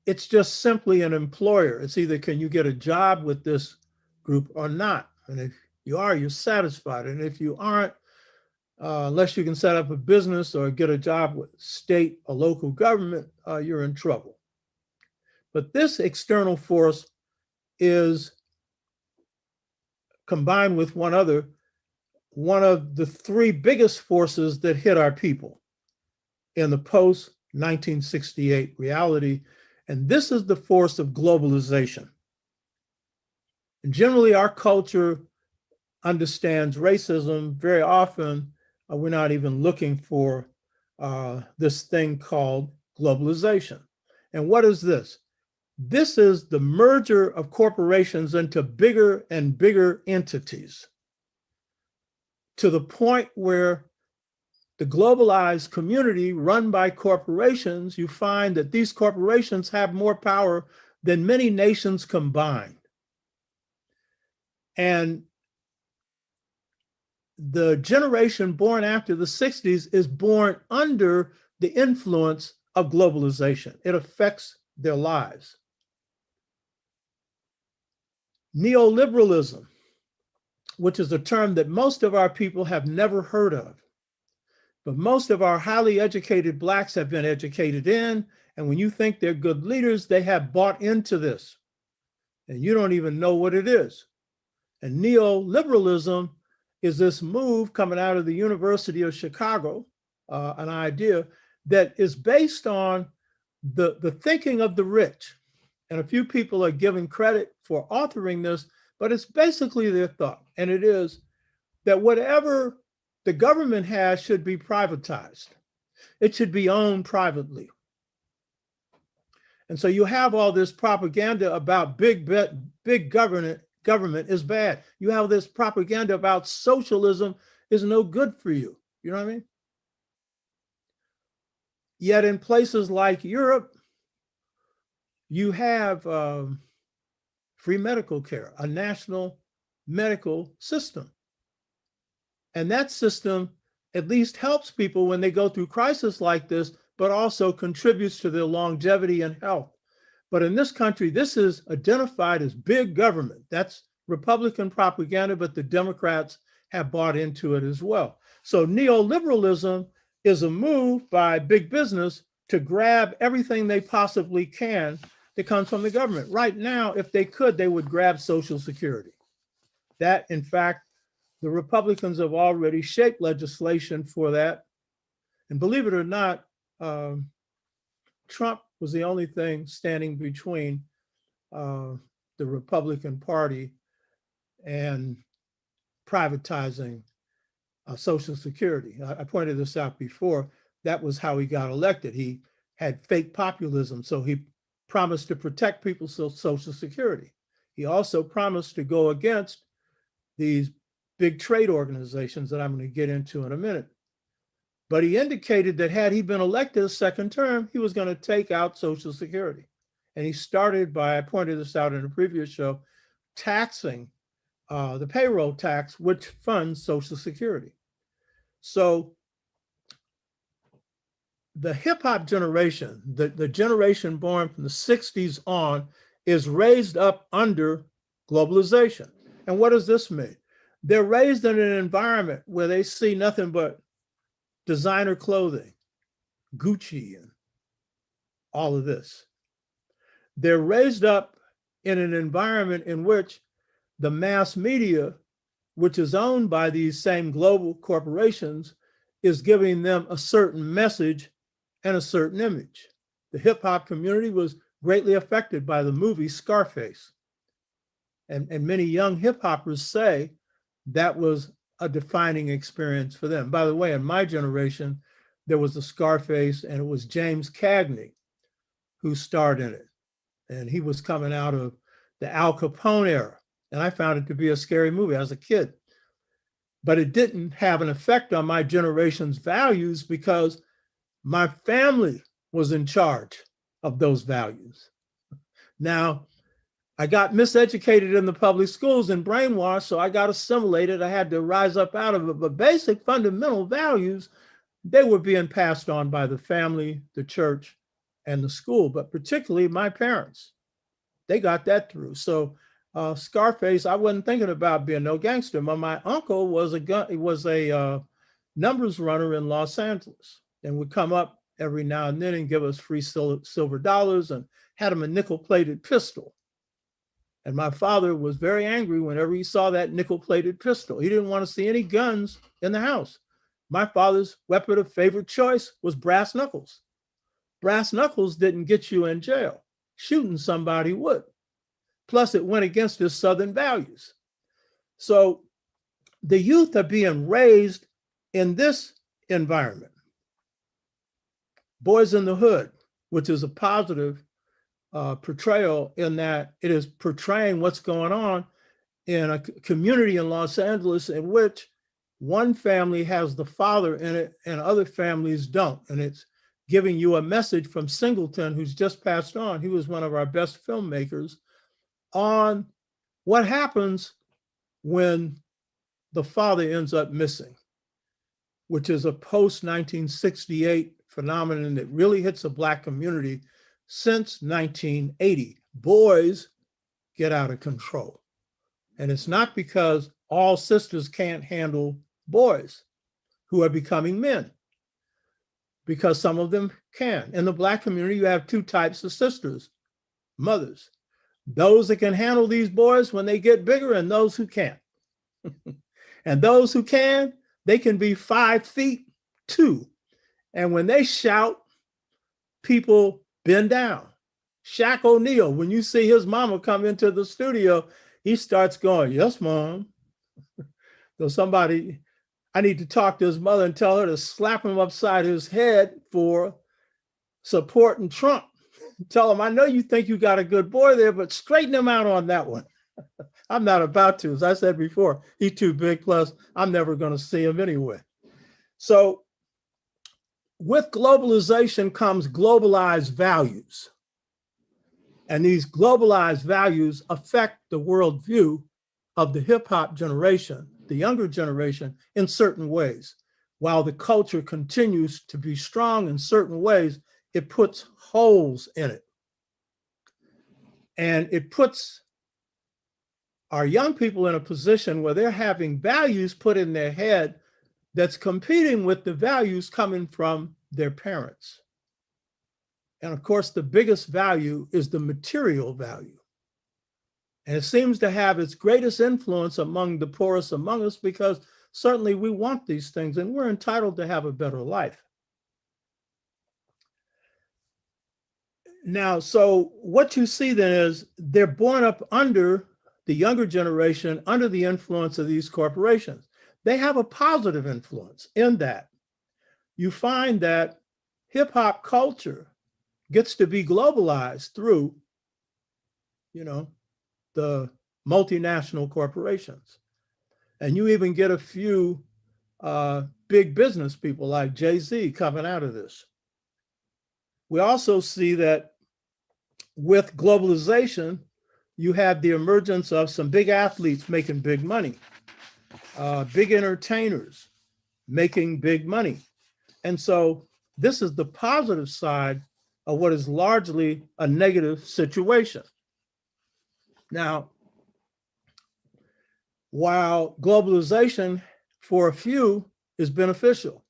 it's just simply an employer. It's either can you get a job with this group or not. And if you are, you're satisfied. And if you aren't, unless you can set up a business or get a job with state or local government, you're in trouble. But this external force is combined with one of the three biggest forces that hit our people in the post-1968 reality. And this is the force of globalization. And generally, our culture understands racism. Very often, we're not even looking for this thing called globalization. And what is this? This is the merger of corporations into bigger and bigger entities, to the point where the globalized community run by corporations, you find that these corporations have more power than many nations combined. And the generation born after the 60s is born under the influence of globalization. It affects their lives. Neoliberalism, which is a term that most of our people have never heard of, but most of our highly educated Blacks have been educated in, and when you think they're good leaders, they have bought into this, and you don't even know what it is. And neoliberalism is this move coming out of the University of Chicago, an idea that is based on the thinking of the rich. And a few people are given credit for authoring this, but it's basically their thought. And it is that whatever the government has should be privatized. It should be owned privately. And so you have all this propaganda about big government is bad. You have this propaganda about socialism is no good for you. You know what I mean? Yet in places like Europe, you have free medical care, a national medical system. And that system at least helps people when they go through crisis like this, but also contributes to their longevity and health. But in this country, this is identified as big government. That's Republican propaganda, but the Democrats have bought into it as well. So neoliberalism is a move by big business to grab everything they possibly can that comes from the government. Right now, if they could, they would grab Social Security. That, in fact, the Republicans have already shaped legislation for that. And believe it or not, Trump was the only thing standing between the Republican Party and privatizing Social Security. I pointed this out before. That was how he got elected. He had fake populism, so he promised to protect people's Social Security. He also promised to go against these big trade organizations that I'm going to get into in a minute. But he indicated that had he been elected a second term, he was going to take out Social Security. And he started by, I pointed this out in a previous show, taxing the payroll tax, which funds Social Security. So the hip hop generation, the generation born from the 60s on, is raised up under globalization. And what does this mean? They're raised in an environment where they see nothing but designer clothing, Gucci, and all of this. They're raised up in an environment in which the mass media, which is owned by these same global corporations, is giving them a certain message and a certain image. The hip hop community was greatly affected by the movie Scarface. And many young hip hoppers say that was a defining experience for them. By the way, in my generation, there was a Scarface, and it was James Cagney who starred in it. And he was coming out of the Al Capone era. And I found it to be a scary movie as a kid. But it didn't have an effect on my generation's values because my family was in charge of those values. Now, I got miseducated in the public schools and brainwashed, so I got assimilated. I had to rise up out of it. But basic fundamental values, they were being passed on by the family, the church, and the school, but particularly my parents. They got that through. So Scarface, I wasn't thinking about being no gangster, but my uncle was a numbers runner in Los Angeles and would come up every now and then and give us free silver dollars and had him a nickel-plated pistol. And my father was very angry whenever he saw that nickel-plated pistol. He didn't want to see any guns in the house. My father's weapon of favorite choice was brass knuckles. Brass knuckles didn't get you in jail. Shooting somebody would. Plus, it went against his Southern values. So the youth are being raised in this environment. Boys in the Hood, which is a positive portrayal in that it is portraying what's going on in a community in Los Angeles in which one family has the father in it and other families don't. And it's giving you a message from Singleton, who's just passed on. He was one of our best filmmakers, on what happens when the father ends up missing, which is a post-1968 phenomenon that really hits the Black community since 1980. Boys get out of control. And it's not because all sisters can't handle boys who are becoming men, because some of them can. In the Black community, you have two types of sisters, mothers. Those that can handle these boys when they get bigger and those who can't. And those who can, they can be 5'2". And when they shout, people bend down. Shaq O'Neal, when you see his mama come into the studio, he starts going, "Yes, mom." So somebody, I need to talk to his mother and tell her to slap him upside his head for supporting Trump. Tell him, I know you think you got a good boy there, but straighten him out on that one. I'm not about to. As I said before, he's too big, plus I'm never going to see him anyway. So with globalization comes globalized values. And these globalized values affect the worldview of the hip hop generation, the younger generation, in certain ways. While the culture continues to be strong in certain ways, it puts holes in it. And it puts our young people in a position where they're having values put in their head that's competing with the values coming from their parents. And of course, the biggest value is the material value. And it seems to have its greatest influence among the poorest among us, because certainly we want these things and we're entitled to have a better life. Now, so what you see then is they're born up under the younger generation, under the influence of these corporations. They have a positive influence in that you find that hip hop culture gets to be globalized through, the multinational corporations. And you even get a few big business people like Jay-Z coming out of this. We also see that with globalization, you have the emergence of some big athletes making big money, big entertainers making big money. And so this is the positive side of what is largely a negative situation. Now, while globalization for a few is beneficial,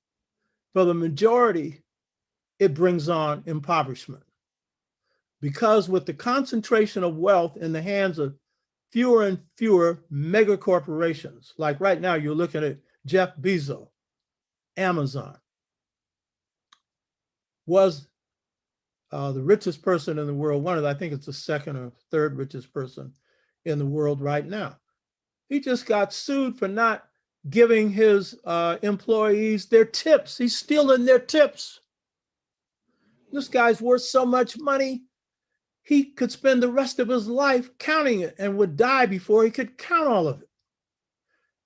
for the majority, it brings on impoverishment. Because with the concentration of wealth in the hands of fewer and fewer mega corporations, like right now you're looking at Jeff Bezos, Amazon, was the richest person in the world, I think it's the second or third richest person in the world right now. He just got sued for not giving his employees their tips. He's stealing their tips. This guy's worth so much money, he could spend the rest of his life counting it and would die before he could count all of it.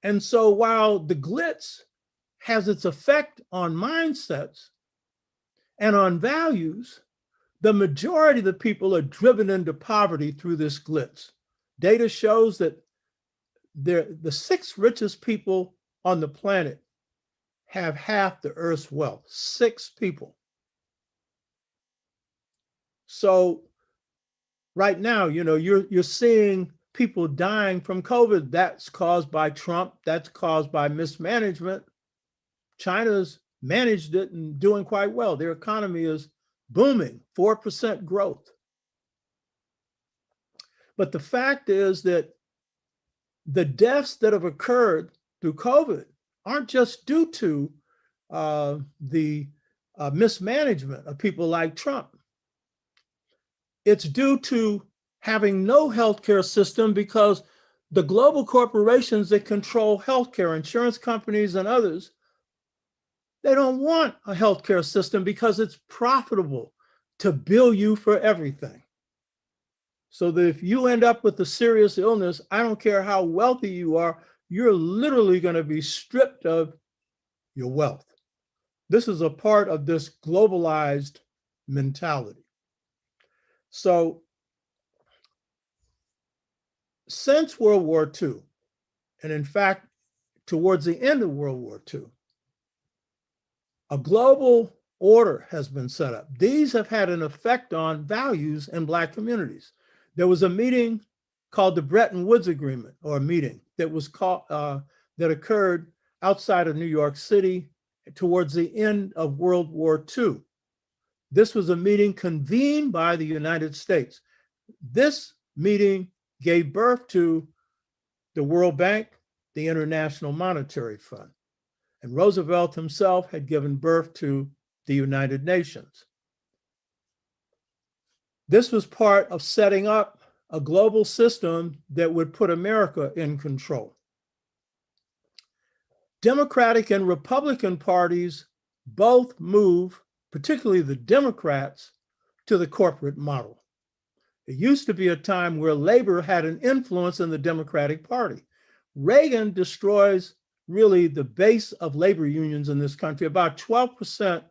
And so while the glitz has its effect on mindsets and on values, the majority of the people are driven into poverty through this glitz. Data shows that the 6 richest people on the planet have half the Earth's wealth. 6 people. So right now, you're seeing people dying from COVID. That's caused by Trump. That's caused by mismanagement. China's managed it and doing quite well. Their economy is booming, 4% growth. But the fact is that the deaths that have occurred through COVID aren't just due to the mismanagement of people like Trump. It's due to having no healthcare system because the global corporations that control healthcare, insurance companies and others, they don't want a healthcare system because it's profitable to bill you for everything. So that if you end up with a serious illness, I don't care how wealthy you are, you're literally going to be stripped of your wealth. This is a part of this globalized mentality. So since World War II, and in fact, towards the end of World War II, a global order has been set up. These have had an effect on values in Black communities. There was a meeting called the Bretton Woods Agreement, or a meeting that was that occurred outside of New York City towards the end of World War II. This was a meeting convened by the United States. This meeting gave birth to the World Bank, the International Monetary Fund. And Roosevelt himself had given birth to the United Nations. This was part of setting up a global system that would put America in control. Democratic and Republican parties both move, particularly the Democrats, to the corporate model. It used to be a time where labor had an influence in the Democratic Party. Reagan destroys really the base of labor unions in this country. About 12%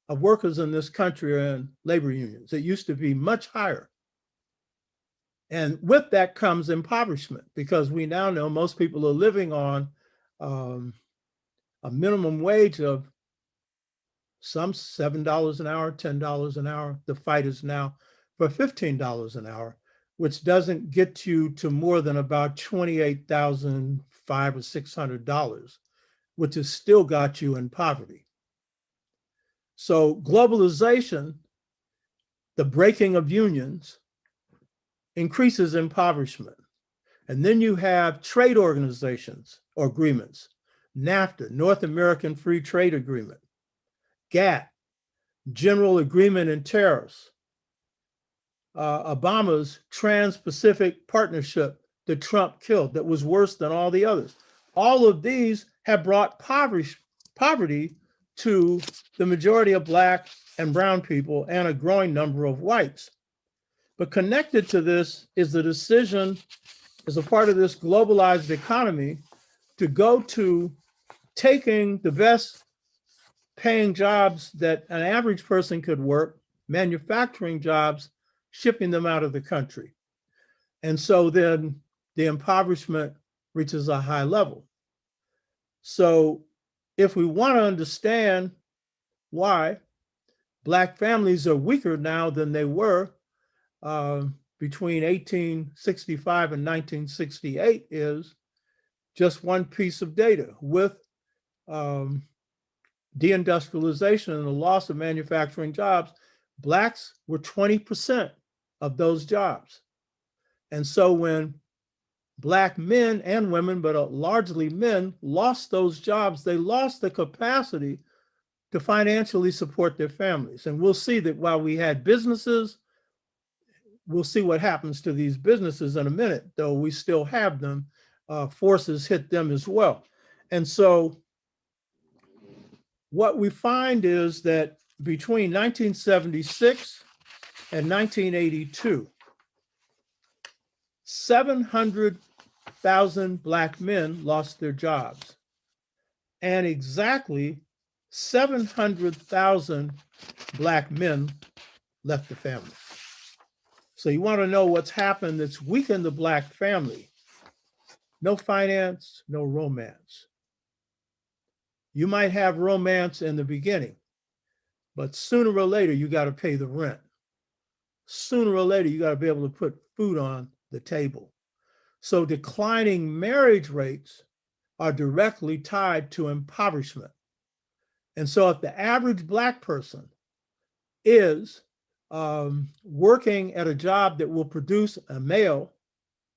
of workers in this country are in labor unions. It used to be much higher. And with that comes impoverishment, because we now know most people are living on a minimum wage of some $7 an hour, $10 an hour. The fight is now for $15 an hour, which doesn't get you to more than about $28,500 or $600, which has still got you in poverty. So globalization, the breaking of unions, increases impoverishment. And then you have trade organizations or agreements, NAFTA, North American Free Trade Agreement, GATT, General Agreement in Tariffs, Obama's Trans-Pacific Partnership that Trump killed, that was worse than all the others. All of these have brought poverty to the majority of Black and brown people and a growing number of whites. But connected to this is the decision, as a part of this globalized economy, to go to taking the best paying jobs that an average person could work, manufacturing jobs, shipping them out of the country. And so then the impoverishment reaches a high level. So if we want to understand why Black families are weaker now than they were between 1865 and 1968, is just one piece of data. With deindustrialization and the loss of manufacturing jobs, Blacks were 20% of those jobs. And so when Black men and women, but largely men, lost those jobs, they lost the capacity to financially support their families. And we'll see that while we had businesses, we'll see what happens to these businesses in a minute, though we still have them, forces hit them as well. And so what we find is that between 1976 and 1982, 700,000 Black men lost their jobs, and exactly 700,000 Black men left the family. So you want to know what's happened that's weakened the Black family. No finance, no romance. You might have romance in the beginning, but sooner or later, you got to pay the rent. sooner or later, you got to be able to put food on the table. So declining marriage rates are directly tied to impoverishment. And so if the average Black person is working at a job that will produce a male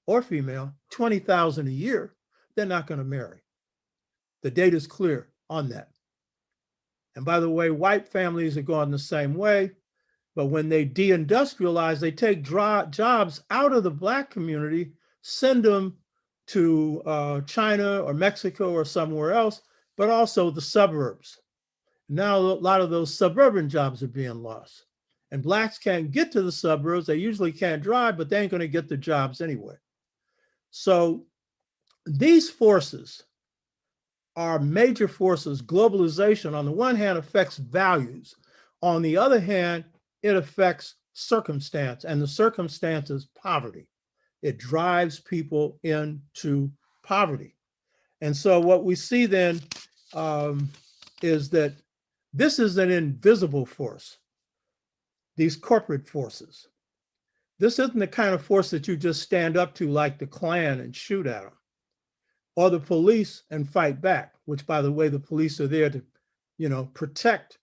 or female $20,000 a year, they're not going to marry. The data is clear on that. And by the way, white families are going the same way. But when they deindustrialize, they take jobs out of the Black community, send them to China or Mexico or somewhere else, but also the suburbs. Now, a lot of those suburban jobs are being lost. And Blacks can't get to the suburbs. They usually can't drive, but they ain't going to get the jobs anyway. So these forces are major forces. Globalization, on the one hand, affects values. On the other hand, it affects circumstance, and the circumstance is poverty. It drives people into poverty. And so what we see then is that this is an invisible force, these corporate forces. This isn't the kind of force that you just stand up to like the Klan and shoot at them, or the police and fight back, which, by the way, the police are there to, protect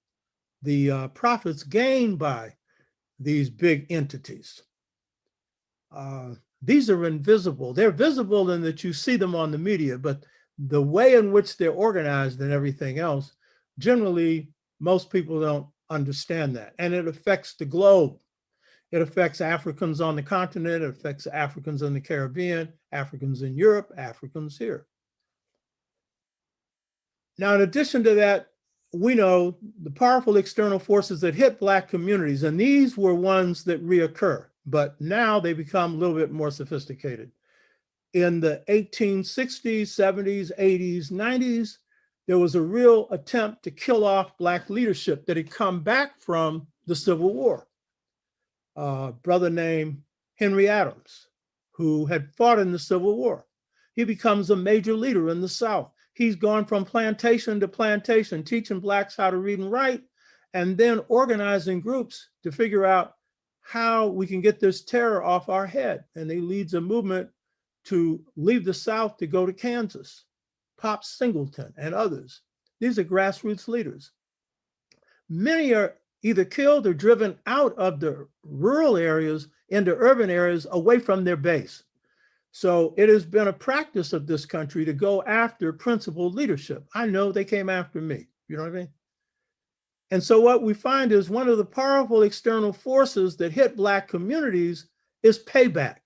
the profits gained by these big entities. These are invisible. They're visible in that you see them on the media, but the way in which they're organized and everything else, generally, most people don't understand that. And it affects the globe. It affects Africans on the continent. It affects Africans in the Caribbean, Africans in Europe, Africans here. Now, in addition to that, we know the powerful external forces that hit Black communities, and these were ones that reoccur, but now they become a little bit more sophisticated. In the 1860s, 70s, 80s, 90s, there was a real attempt to kill off Black leadership that had come back from the Civil War. A brother named Henry Adams, who had fought in the Civil War. He becomes a major leader in the South. He's gone from plantation to plantation, teaching Blacks how to read and write, and then organizing groups to figure out how we can get this terror off our head. And he leads a movement to leave the South to go to Kansas, Pop Singleton and others. These are grassroots leaders. Many are either killed or driven out of the rural areas into urban areas away from their base. So it has been a practice of this country to go after principled leadership. I know they came after me, you know what I mean? And so what we find is one of the powerful external forces that hit Black communities is payback.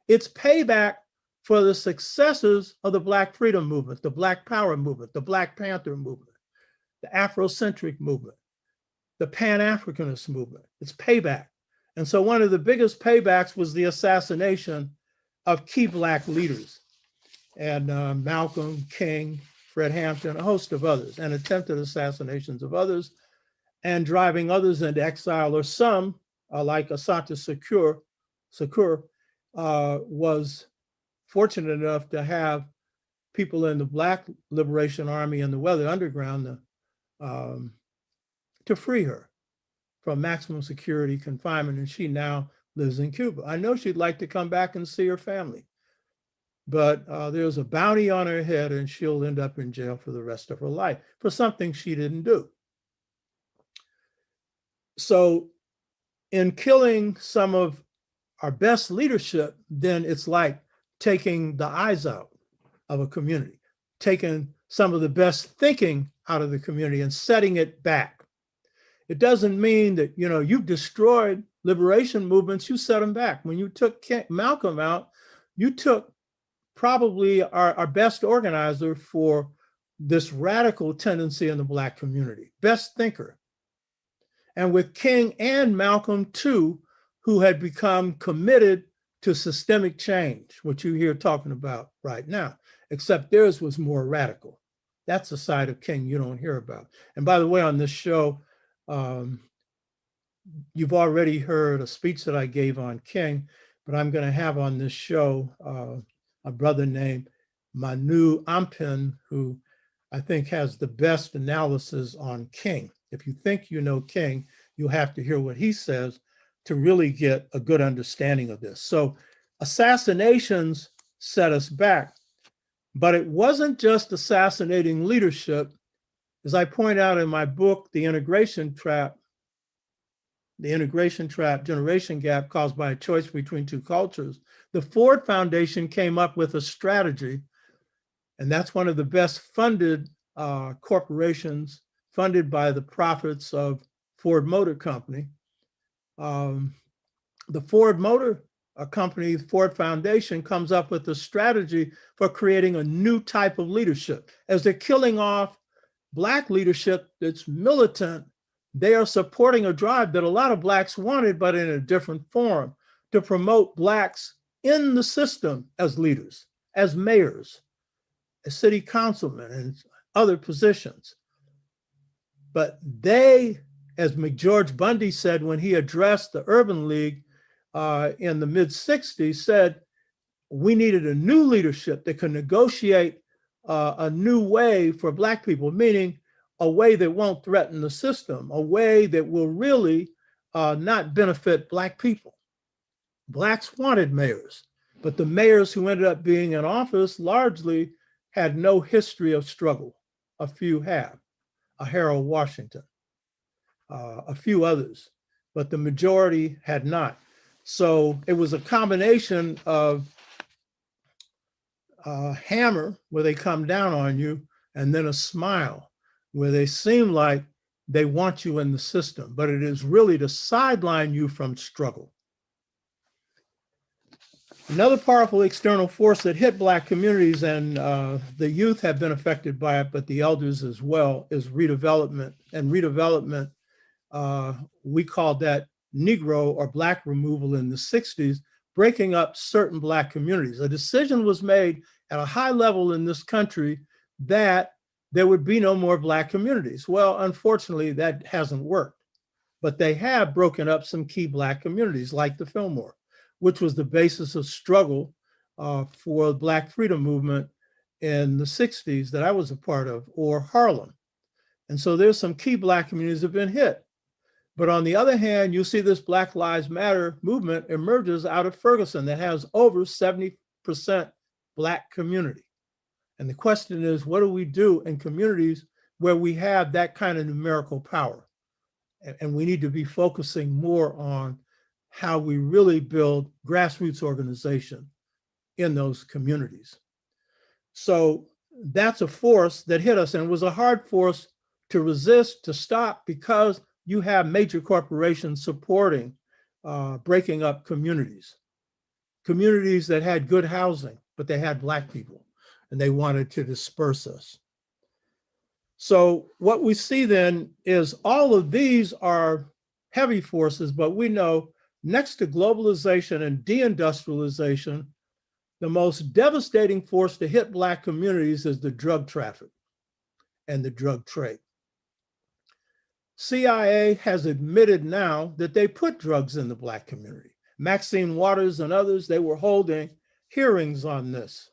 It's payback for the successes of the Black freedom movement, the Black power movement, the Black Panther movement, the Afrocentric movement, the Pan-Africanist movement. It's payback. And so one of the biggest paybacks was the assassination of key Black leaders, and Malcolm, King, Fred Hampton, a host of others, and attempted assassinations of others, and driving others into exile, or some, like Assata Shakur, was fortunate enough to have people in the Black Liberation Army and the Weather Underground to free her from maximum security confinement, and she now lives in Cuba. I know she'd like to come back and see her family, but there's a bounty on her head and she'll end up in jail for the rest of her life for something she didn't do. So in killing some of our best leadership, then it's like taking the eyes out of a community, taking some of the best thinking out of the community and setting it back. It doesn't mean that, you've destroyed liberation movements, you set them back. When you took Malcolm out, you took probably our best organizer for this radical tendency in the Black community, best thinker. And with King and Malcolm too, who had become committed to systemic change, which you hear talking about right now, except theirs was more radical. That's the side of King you don't hear about. And by the way, on this show, you've already heard a speech that I gave on King, but I'm going to have on this show a brother named Manu Ampin, who I think has the best analysis on King. If you think you know King, you'll have to hear what he says to really get a good understanding of this. So assassinations set us back, but it wasn't just assassinating leadership. As I point out in my book, The Integration Trap, Generation Gap Caused by a Choice Between Two Cultures, the Ford Foundation came up with a strategy, and that's one of the best funded corporations, funded by the profits of Ford Motor Company. The Ford Motor Company, Ford Foundation, comes up with a strategy for creating a new type of leadership. As they're killing off Black leadership that's militant, they are supporting a drive that a lot of Blacks wanted, but in a different form, to promote Blacks in the system as leaders, as mayors, as city councilmen, and other positions. But they, as McGeorge Bundy said when he addressed the Urban League in the mid-60s, said we needed a new leadership that could negotiate a new way for Black people, meaning a way that won't threaten the system, a way that will really not benefit Black people. Blacks wanted mayors, but the mayors who ended up being in office largely had no history of struggle. A few have, a Harold Washington, a few others, but the majority had not. So it was a combination of a hammer where they come down on you, and then a smile where they seem like they want you in the system, but it is really to sideline you from struggle. Another powerful external force that hit Black communities, and the youth have been affected by it, but the elders as well, is redevelopment. And redevelopment, we called that Negro or Black removal in the 60s, breaking up certain Black communities. A decision was made at a high level in this country that there would be no more Black communities. Well, unfortunately, that hasn't worked, but they have broken up some key Black communities like the Fillmore, which was the basis of struggle for the Black freedom movement in the 60s that I was a part of, or Harlem. And so there's some key Black communities that have been hit. But on the other hand, you see this Black Lives Matter movement emerges out of Ferguson that has over 70% Black community. And the question is, what do we do in communities where we have that kind of numerical power? And we need to be focusing more on how we really build grassroots organization in those communities. So that's a force that hit us, and it was a hard force to resist, to stop, because you have major corporations supporting breaking up communities that had good housing, but they had Black people, and they wanted to disperse us. So what we see then is all of these are heavy forces, but we know next to globalization and deindustrialization, the most devastating force to hit Black communities is the drug traffic and the drug trade. CIA has admitted now that they put drugs in the Black community. Maxine Waters and others, they were holding hearings on this,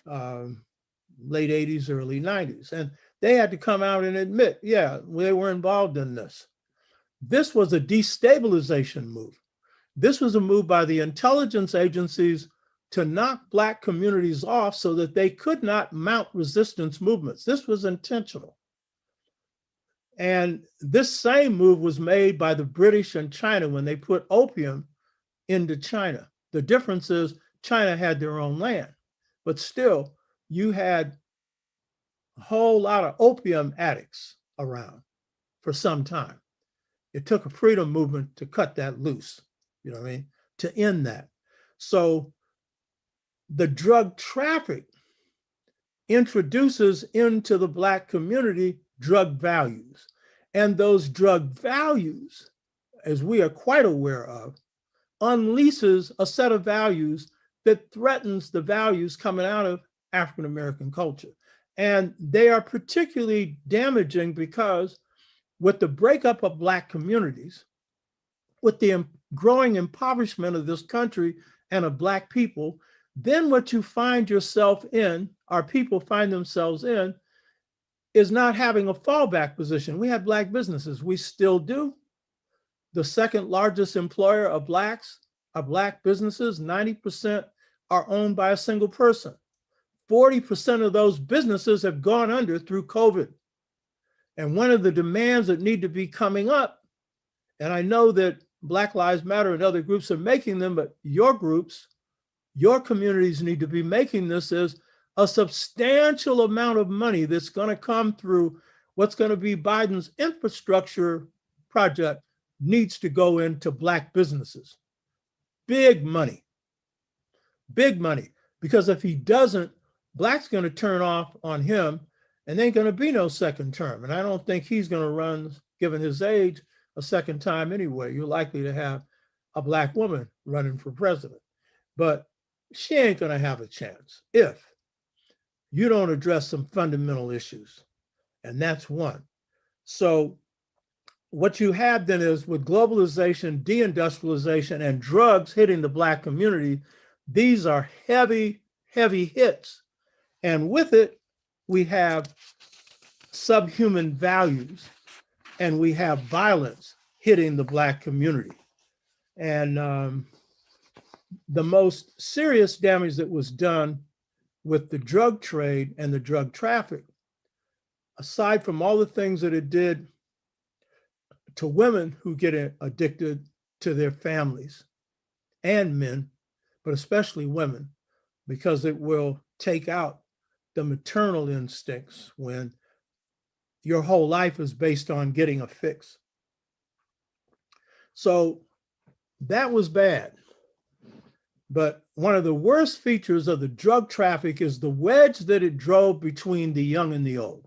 late 80s, early 90s. And they had to come out and admit, yeah, they were involved in this. This was a destabilization move. This was a move by the intelligence agencies to knock Black communities off so that they could not mount resistance movements. This was intentional. And this same move was made by the British and China when they put opium into China. The difference is China had their own land, but still you had a whole lot of opium addicts around for some time. It took a freedom movement to cut that loose, you know what I mean, to end that. So the drug traffic introduces into the Black community drug values. And those drug values, as we are quite aware of, unleashes a set of values that threatens the values coming out of African-American culture. And they are particularly damaging because with the breakup of Black communities, with the growing impoverishment of this country and of Black people, then what you find yourself in, our people find themselves in, is not having a fallback position. We have Black businesses, we still do, the second largest employer of blacks, of black businesses, 90% are owned by a single person. 40% of those businesses have gone under through COVID. And one of the demands that need to be coming up, and I know that Black Lives Matter and other groups are making them, but your groups, your communities need to be making this, is a substantial amount of money that's going to come through what's going to be Biden's infrastructure project needs to go into black businesses. Big money, because if he doesn't, black's going to turn off on him and there ain't going to be no second term. And I don't think he's going to run, given his age, a second time anyway. You're likely to have a black woman running for president, but she ain't going to have a chance if you don't address some fundamental issues. And that's one. So what you have then is, with globalization, deindustrialization, and drugs hitting the black community, these are heavy, heavy hits. And with it, we have subhuman values and we have violence hitting the black community. And the most serious damage that was done with the drug trade and the drug traffic, aside from all the things that it did to women who get addicted to their families and men, but especially women, because it will take out the maternal instincts when your whole life is based on getting a fix. So that was bad. But one of the worst features of the drug traffic is the wedge that it drove between the young and the old.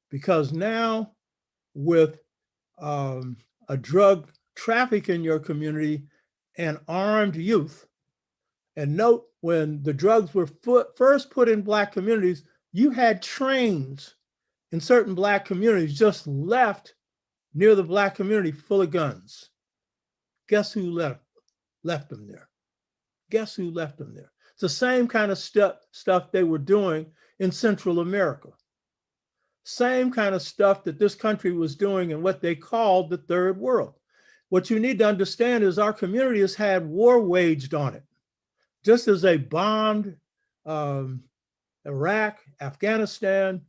Because now, with a drug traffic in your community and armed youth, and note, when the drugs were first put in black communities, you had trains in certain black communities just left near the black community full of guns. Guess who left them there? Guess who left them there? It's the same kind of stuff they were doing in Central America. Same kind of stuff that this country was doing in what they called the third world. What you need to understand is our community has had war waged on it. Just as they bombed Iraq, Afghanistan,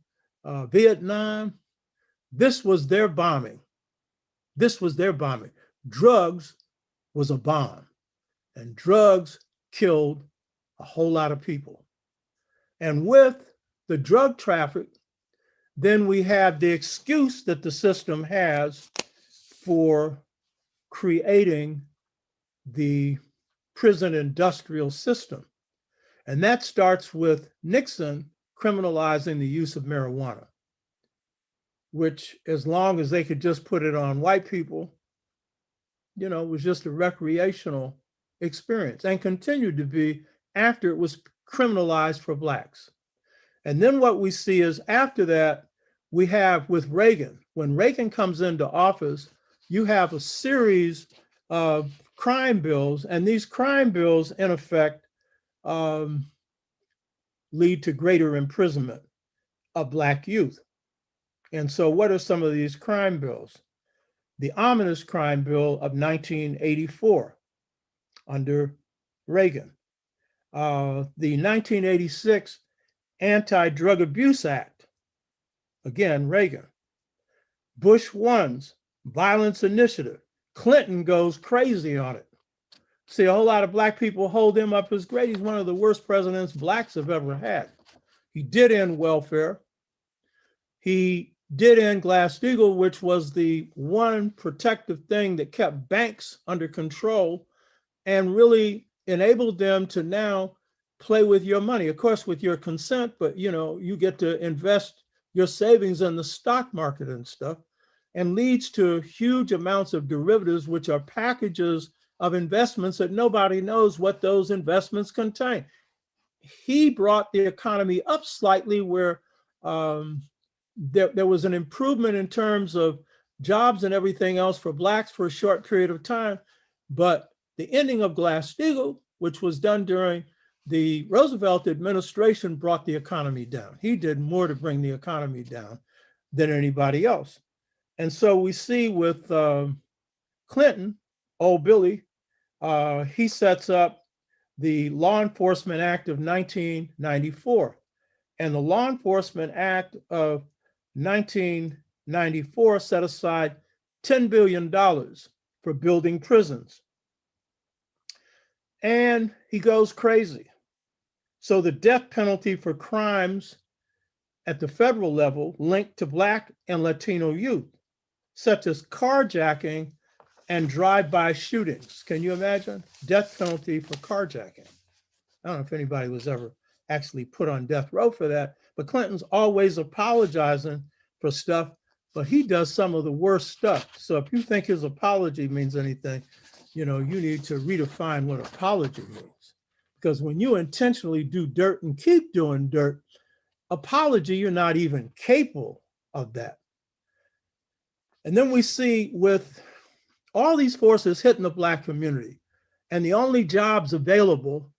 Vietnam, this was their bombing. This was their bombing. Drugs was a bomb, and drugs killed a whole lot of people. And with the drug traffic, then we have the excuse that the system has for creating the prison industrial system. And that starts with Nixon criminalizing the use of marijuana, which, as long as they could just put it on white people, you know, was just a recreational experience, and continued to be after it was criminalized for blacks. And then what we see is, after that, we have with Reagan, when Reagan comes into office, you have a series of crime bills, and these crime bills, in effect, lead to greater imprisonment of black youth. And so what are some of these crime bills? The ominous crime bill of 1984 under Reagan, the 1986 Anti-Drug Abuse Act, again, Reagan, Bush 1's Violence Initiative, Clinton goes crazy on it. See, a whole lot of black people hold him up as great. He's one of the worst presidents blacks have ever had. He did end welfare. He did end Glass-Steagall, which was the one protective thing that kept banks under control and really enabled them to now play with your money, of course, with your consent, but you know, you get to invest your savings in the stock market and stuff, and leads to huge amounts of derivatives, which are packages of investments that nobody knows what those investments contain. He brought the economy up slightly, where there was an improvement in terms of jobs and everything else for blacks for a short period of time. But the ending of Glass-Steagall, which was done during the Roosevelt administration, brought the economy down. He did more to bring the economy down than anybody else. And so we see with Clinton, old Billy, he sets up the Law Enforcement Act of 1994. And the Law Enforcement Act of 1994 set aside $10 billion for building prisons. And he goes crazy. So the death penalty for crimes at the federal level linked to Black and Latino youth, such as carjacking and drive-by shootings. Can you imagine? Death penalty for carjacking. I don't know if anybody was ever actually put on death row for that, but Clinton's always apologizing for stuff, but he does some of the worst stuff. So if you think his apology means anything, you need to redefine what apology means. Because when you intentionally do dirt and keep doing dirt, apology, you're not even capable of that. And then we see with all these forces hitting the Black community, and the only jobs available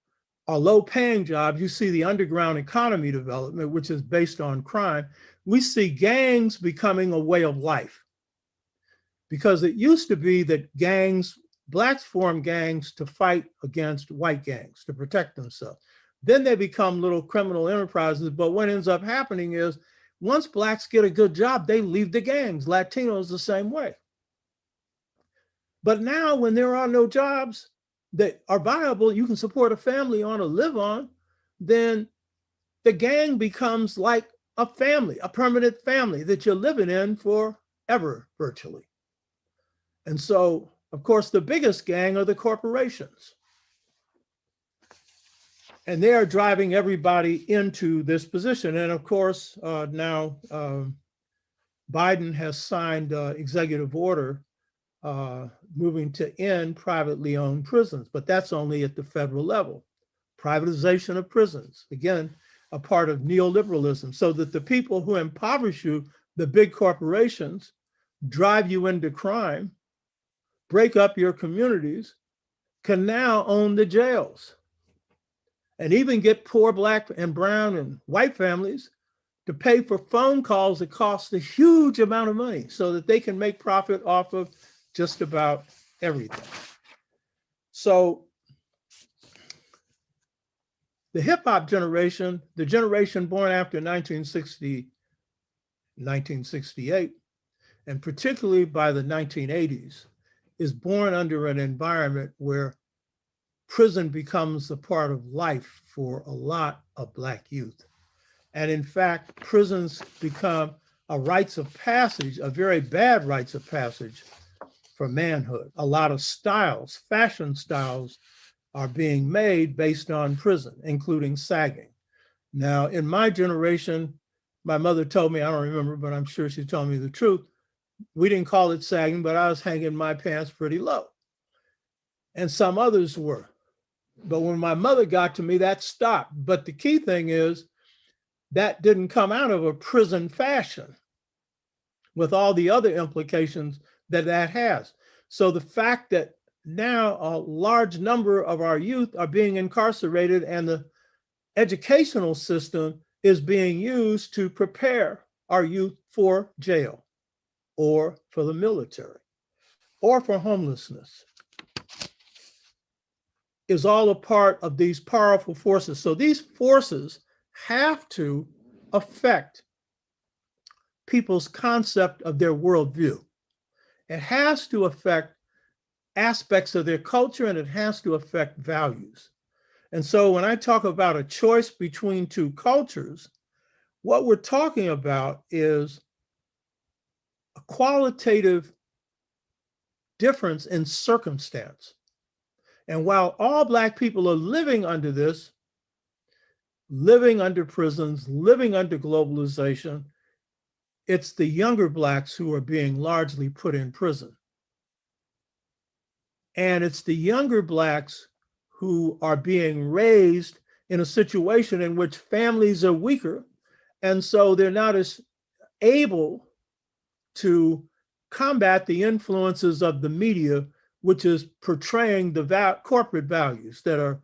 are low-paying jobs. You see the underground economy development, which is based on crime. We see gangs becoming a way of life. Because it used to be that Blacks formed gangs to fight against white gangs, to protect themselves. Then they become little criminal enterprises. But what ends up happening is once Blacks get a good job, they leave the gangs. Latinos the same way. But now when there are no jobs that are viable, you can support a family on or live on, then the gang becomes like a family, a permanent family that you're living in forever, virtually. And so, of course, the biggest gang are the corporations. And they are driving everybody into this position. And of course, now Biden has signed executive order moving to end privately owned prisons, but that's only at the federal level. Privatization of prisons, again, a part of neoliberalism, so that the people who impoverish you, the big corporations, drive you into crime, break up your communities, can now own the jails and even get poor Black and brown and white families to pay for phone calls that cost a huge amount of money so that they can make profit off of just about everything. So the hip hop generation, the generation born after 1968, and particularly by the 1980s, is born under an environment where prison becomes a part of life for a lot of Black youth. And in fact, prisons become a rites of passage, a very bad rites of passage for manhood. A lot of styles, fashion styles, are being made based on prison, including sagging. Now, in my generation, my mother told me, I don't remember, but I'm sure she told me the truth, we didn't call it sagging, but I was hanging my pants pretty low. And some others were. But when my mother got to me, that stopped. But the key thing is that didn't come out of a prison fashion with all the other implications that that has. So the fact that now a large number of our youth are being incarcerated and the educational system is being used to prepare our youth for jail or for the military or for homelessness is all a part of these powerful forces. So these forces have to affect people's concept of their worldview. It has to affect aspects of their culture, and it has to affect values. And so when I talk about a choice between two cultures, what we're talking about is a qualitative difference in circumstance. And while all Black people are living under this, living under prisons, living under globalization, it's the younger Blacks who are being largely put in prison. And it's the younger Blacks who are being raised in a situation in which families are weaker, and so they're not as able to combat the influences of the media, which is portraying the corporate values that are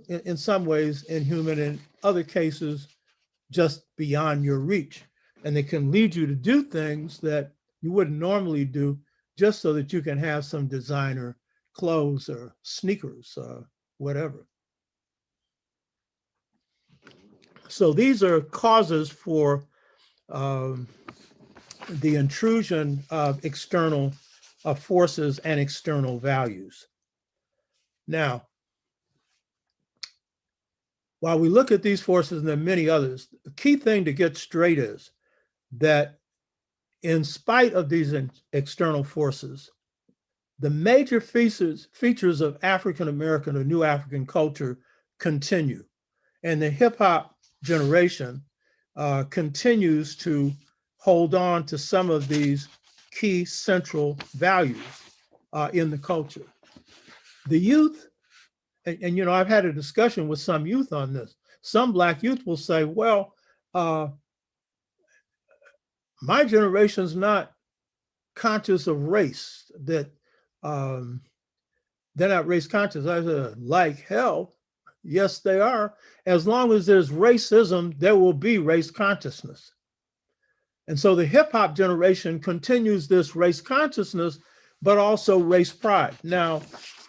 in some ways inhuman, in other cases just beyond your reach. And they can lead you to do things that you wouldn't normally do just so that you can have some designer clothes or sneakers, whatever. So these are causes for the intrusion of external forces and external values. Now, while we look at these forces and there are many others, the key thing to get straight is that in spite of these external forces, the major features of African American or New African culture continue. And the hip hop generation continues to hold on to some of these key central values in the culture. The youth, and you know, I've had a discussion with some youth on this. Some Black youth will say, well, my generation's not conscious of race, that they're not race conscious. I said, like hell, yes, they are. As long as there's racism, there will be race consciousness. And so the hip hop generation continues this race consciousness, but also race pride. Now,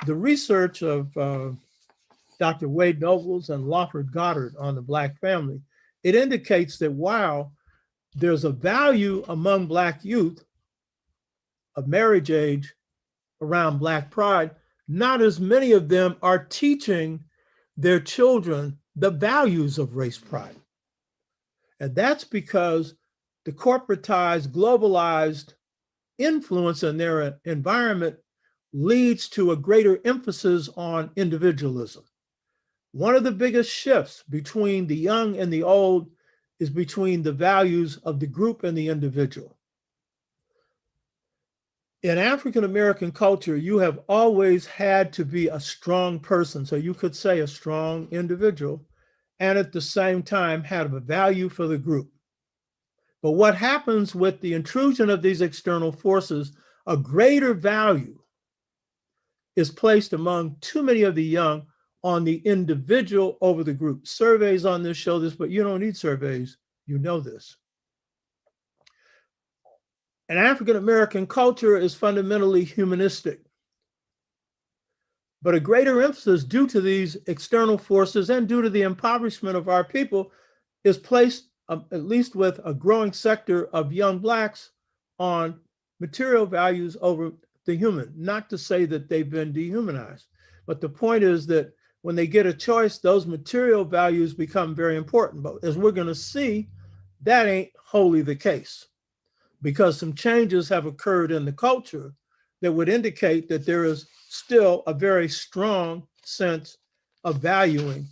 the research of Dr. Wade Nobles and Lawford Goddard on the Black family, it indicates that while there's a value among Black youth of marriage age around Black pride, not as many of them are teaching their children the values of race pride. And that's because the corporatized, globalized influence in their environment leads to a greater emphasis on individualism. One of the biggest shifts between the young and the old is between the values of the group and the individual. In African American culture, you have always had to be a strong person, so you could say a strong individual, and at the same time have a value for the group. But what happens with the intrusion of these external forces, a greater value is placed among too many of the young on the individual over the group. Surveys on this show this, but you don't need surveys, you know this. And African American culture is fundamentally humanistic. But a greater emphasis due to these external forces and due to the impoverishment of our people is placed, at least with a growing sector of young Blacks, on material values over the human. Not to say that they've been dehumanized, but the point is that when they get a choice, those material values become very important. But as we're going to see, that ain't wholly the case, because some changes have occurred in the culture that would indicate that there is still a very strong sense of valuing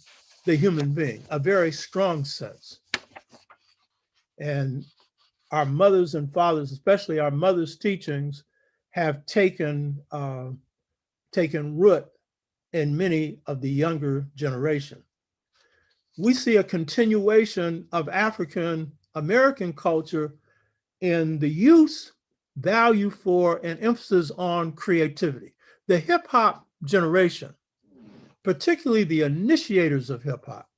the human being, a very strong sense. And our mothers and fathers, especially our mothers' teachings, have taken root in many of the younger generation. We see a continuation of African American culture in the youth's value for and emphasis on creativity. The hip hop generation, particularly the initiators of hip hop,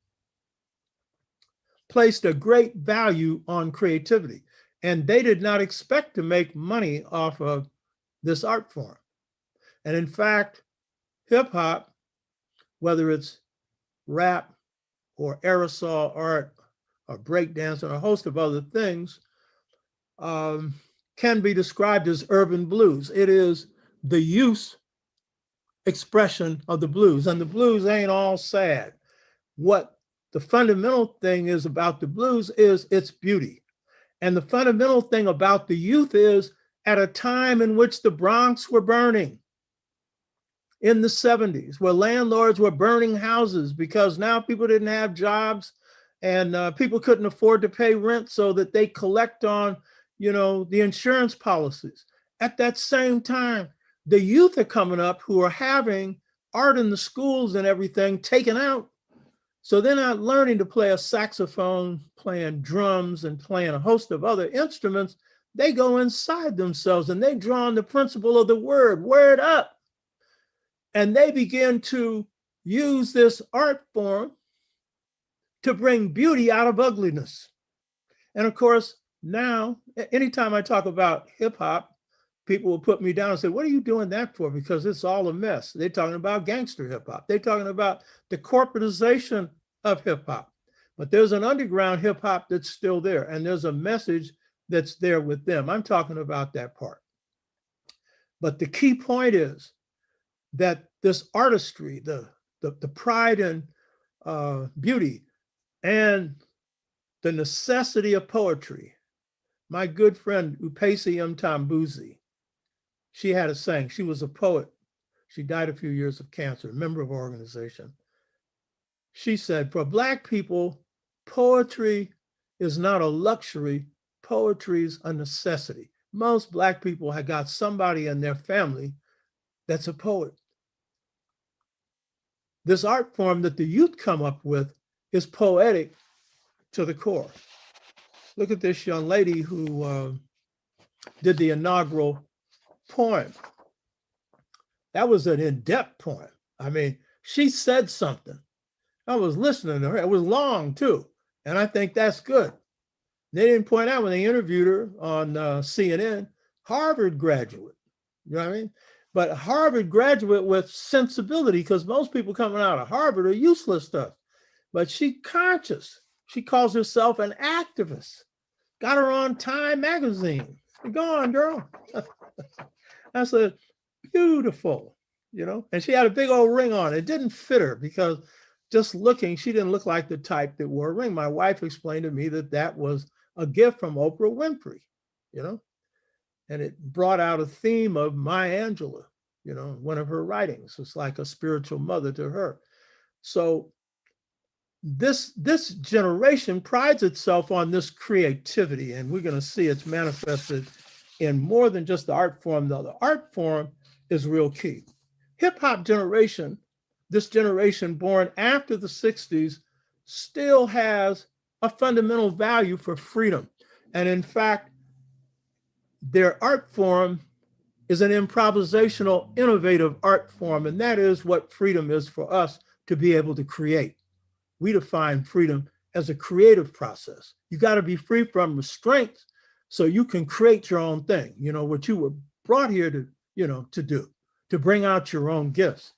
placed a great value on creativity, and they did not expect to make money off of this art form. And in fact, hip hop, whether it's rap or aerosol art or breakdance and a host of other things, can be described as urban blues. It is the youth expression of the blues, and the blues ain't all sad. What the fundamental thing is about the blues is its beauty. And the fundamental thing about the youth is, at a time in which the Bronx were burning in the 70s, where landlords were burning houses because now people didn't have jobs and people couldn't afford to pay rent, so that they collect on, you know, the insurance policies. At that same time, the youth are coming up who are having art in the schools and everything taken out. So they're not learning to play a saxophone, playing drums and playing a host of other instruments. They go inside themselves and they draw on the principle of the word up. And they begin to use this art form to bring beauty out of ugliness. And of course, now, anytime I talk about hip hop, people will put me down and say, what are you doing that for? Because it's all a mess. They're talking about gangster hip hop. They're talking about the corporatization of hip hop. But there's an underground hip hop that's still there, and there's a message that's there with them. I'm talking about that part. But the key point is that this artistry, the pride and beauty, and the necessity of poetry. My good friend Upesi Mtambuzi, she had a saying. She was a poet. She died a few years of cancer, a member of our organization. She said, for Black people, poetry is not a luxury. Poetry is a necessity. Most Black people have got somebody in their family that's a poet. This art form that the youth come up with is poetic to the core. Look at this young lady who did the inaugural poem. That was an in-depth poem. I mean, she said something. I was listening to her. It was long too. And I think that's good. They didn't point out when they interviewed her on CNN, Harvard graduate. You know what I mean? But Harvard graduate with sensibility, because most people coming out of Harvard are useless stuff. But she conscious. She calls herself an activist. Got her on Time magazine. Go on, girl. I said, beautiful, you know? And she had a big old ring on. It didn't fit her because just looking, she didn't look like the type that wore a ring. My wife explained to me that that was a gift from Oprah Winfrey, you know? And it brought out a theme of Maya Angelou, you know, one of her writings. It's like a spiritual mother to her. So this generation prides itself on this creativity, and we're going to see it's manifested in more than just the art form, though. The art form is real key. Hip hop generation, this generation born after the 60s, still has a fundamental value for freedom. And in fact, their art form is an improvisational, innovative art form. And that is what freedom is for us, to be able to create. We define freedom as a creative process. You got to be free from restraints so you can create your own thing, you know, what you were brought here to, you know, to do, to bring out your own gifts.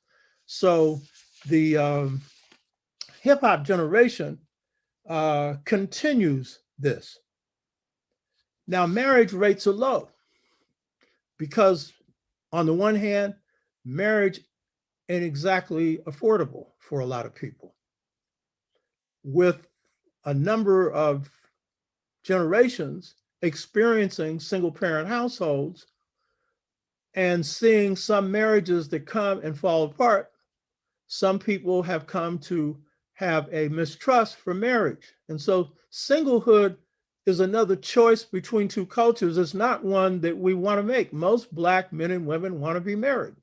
So the hip hop generation continues this. Now, marriage rates are low because, on the one hand, marriage ain't exactly affordable for a lot of people. With a number of generations experiencing single parent households and seeing some marriages that come and fall apart, some people have come to have a mistrust for marriage. And so singlehood is another choice between two cultures. It's not one that we want to make. Most Black men and women want to be married.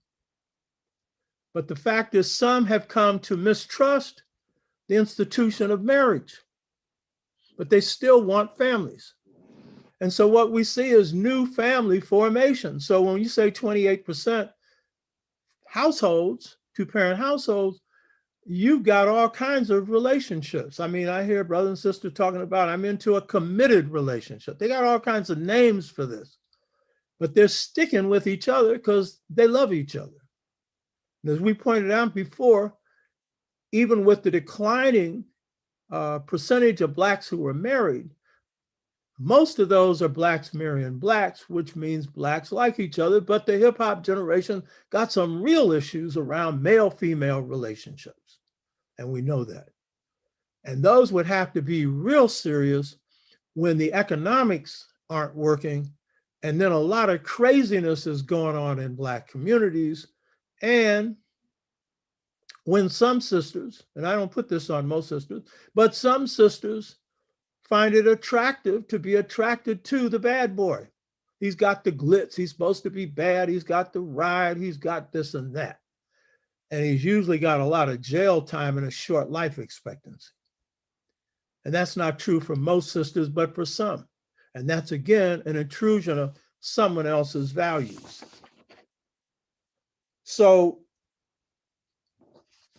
But the fact is, some have come to mistrust the institution of marriage, but they still want families. And so what we see is new family formation. So when you say 28% households, two-parent households, you've got all kinds of relationships. I mean, I hear brothers and sisters talking about, I'm into a committed relationship. They got all kinds of names for this, but they're sticking with each other because they love each other. And as we pointed out before, even with the declining percentage of Blacks who are married, most of those are Blacks marrying Blacks, which means Blacks like each other. But the hip hop generation got some real issues around male-female relationships. And we know that. And those would have to be real serious when the economics aren't working. And then a lot of craziness is going on in Black communities. And when some sisters, and I don't put this on most sisters, but some sisters find it attractive to be attracted to the bad boy. He's got the glitz. He's supposed to be bad. He's got the ride. He's got this and that. And he's usually got a lot of jail time and a short life expectancy. And that's not true for most sisters, but for some. And that's, again, an intrusion of someone else's values. So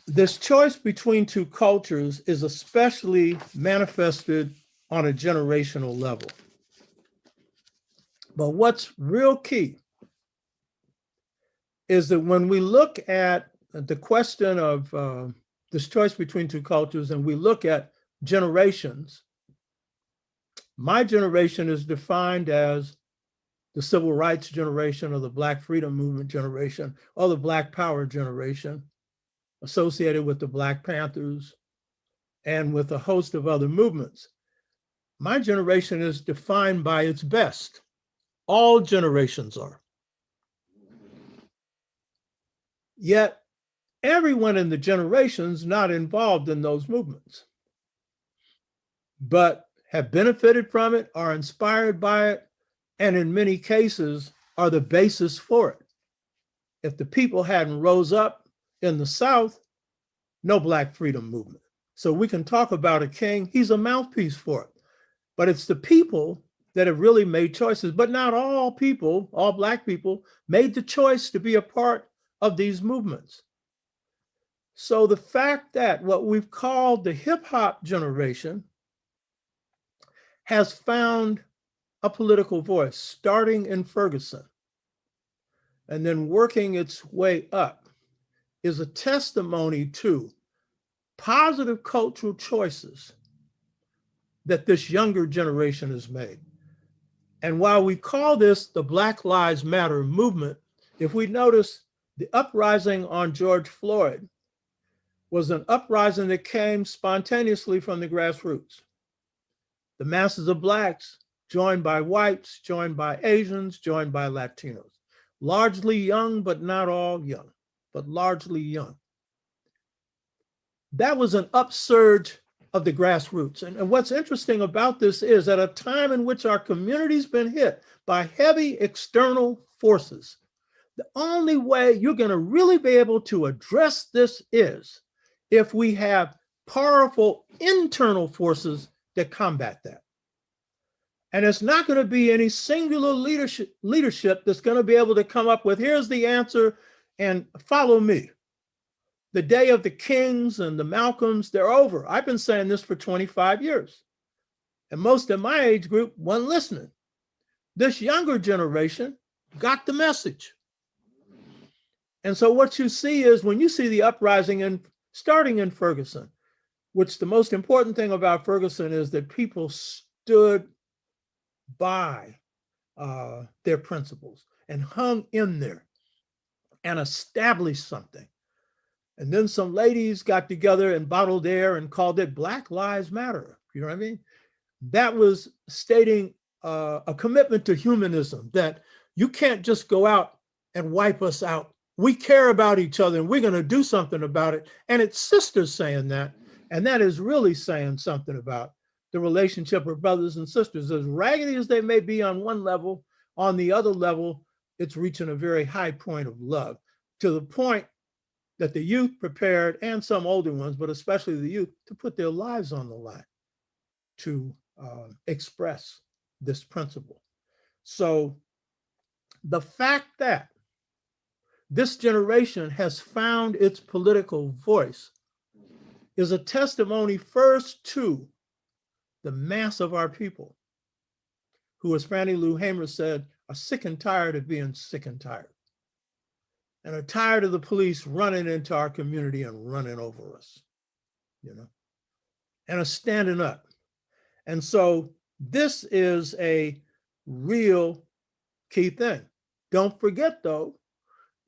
this choice between two cultures is especially manifested on a generational level. But what's real key is that when we look at the question of this choice between two cultures and we look at generations, my generation is defined as the civil rights generation or the Black freedom movement generation or the Black power generation associated with the Black Panthers and with a host of other movements. My generation is defined by its best. All generations are. Yet everyone in the generations not involved in those movements, but have benefited from it, are inspired by it, and in many cases are the basis for it. If the people hadn't rose up in the South, no Black freedom movement. So we can talk about a king, he's a mouthpiece for it. But it's the people that have really made choices. But not all people, all Black people, made the choice to be a part of these movements. So the fact that what we've called the hip hop generation has found a political voice, starting in Ferguson and then working its way up, is a testimony to positive cultural choices that this younger generation has made. And while we call this the Black Lives Matter movement, if we notice the uprising on George Floyd was an uprising that came spontaneously from the grassroots. The masses of Blacks joined by whites, joined by Asians, joined by Latinos, largely young, but not all young, but largely young. That was an upsurge of the grassroots. And what's interesting about this is at a time in which our community's been hit by heavy external forces, the only way you're going to really be able to address this is if we have powerful internal forces that combat that. And it's not going to be any singular leadership that's going to be able to come up with, here's the answer and follow me. The day of the Kings and the Malcolms, they're over. I've been saying this for 25 years. And most of my age group wasn't listening. This younger generation got the message. And so what you see is when you see the uprising starting in Ferguson, which the most important thing about Ferguson is that people stood by their principles and hung in there and established something. And then some ladies got together and bottled air and called it Black Lives Matter. You know what I mean? That was stating a commitment to humanism, that you can't just go out and wipe us out. We care about each other and we're going to do something about it. And it's sisters saying that. And that is really saying something about the relationship of brothers and sisters. As raggedy as they may be on one level, on the other level, it's reaching a very high point of love, to the point that the youth prepared, and some older ones, but especially the youth, to put their lives on the line to express this principle. So the fact that this generation has found its political voice is a testimony first to the mass of our people, who, as Fannie Lou Hamer said, are sick and tired of being sick and tired, and are tired of the police running into our community and running over us, you know, and are standing up. And so this is a real key thing. Don't forget, though,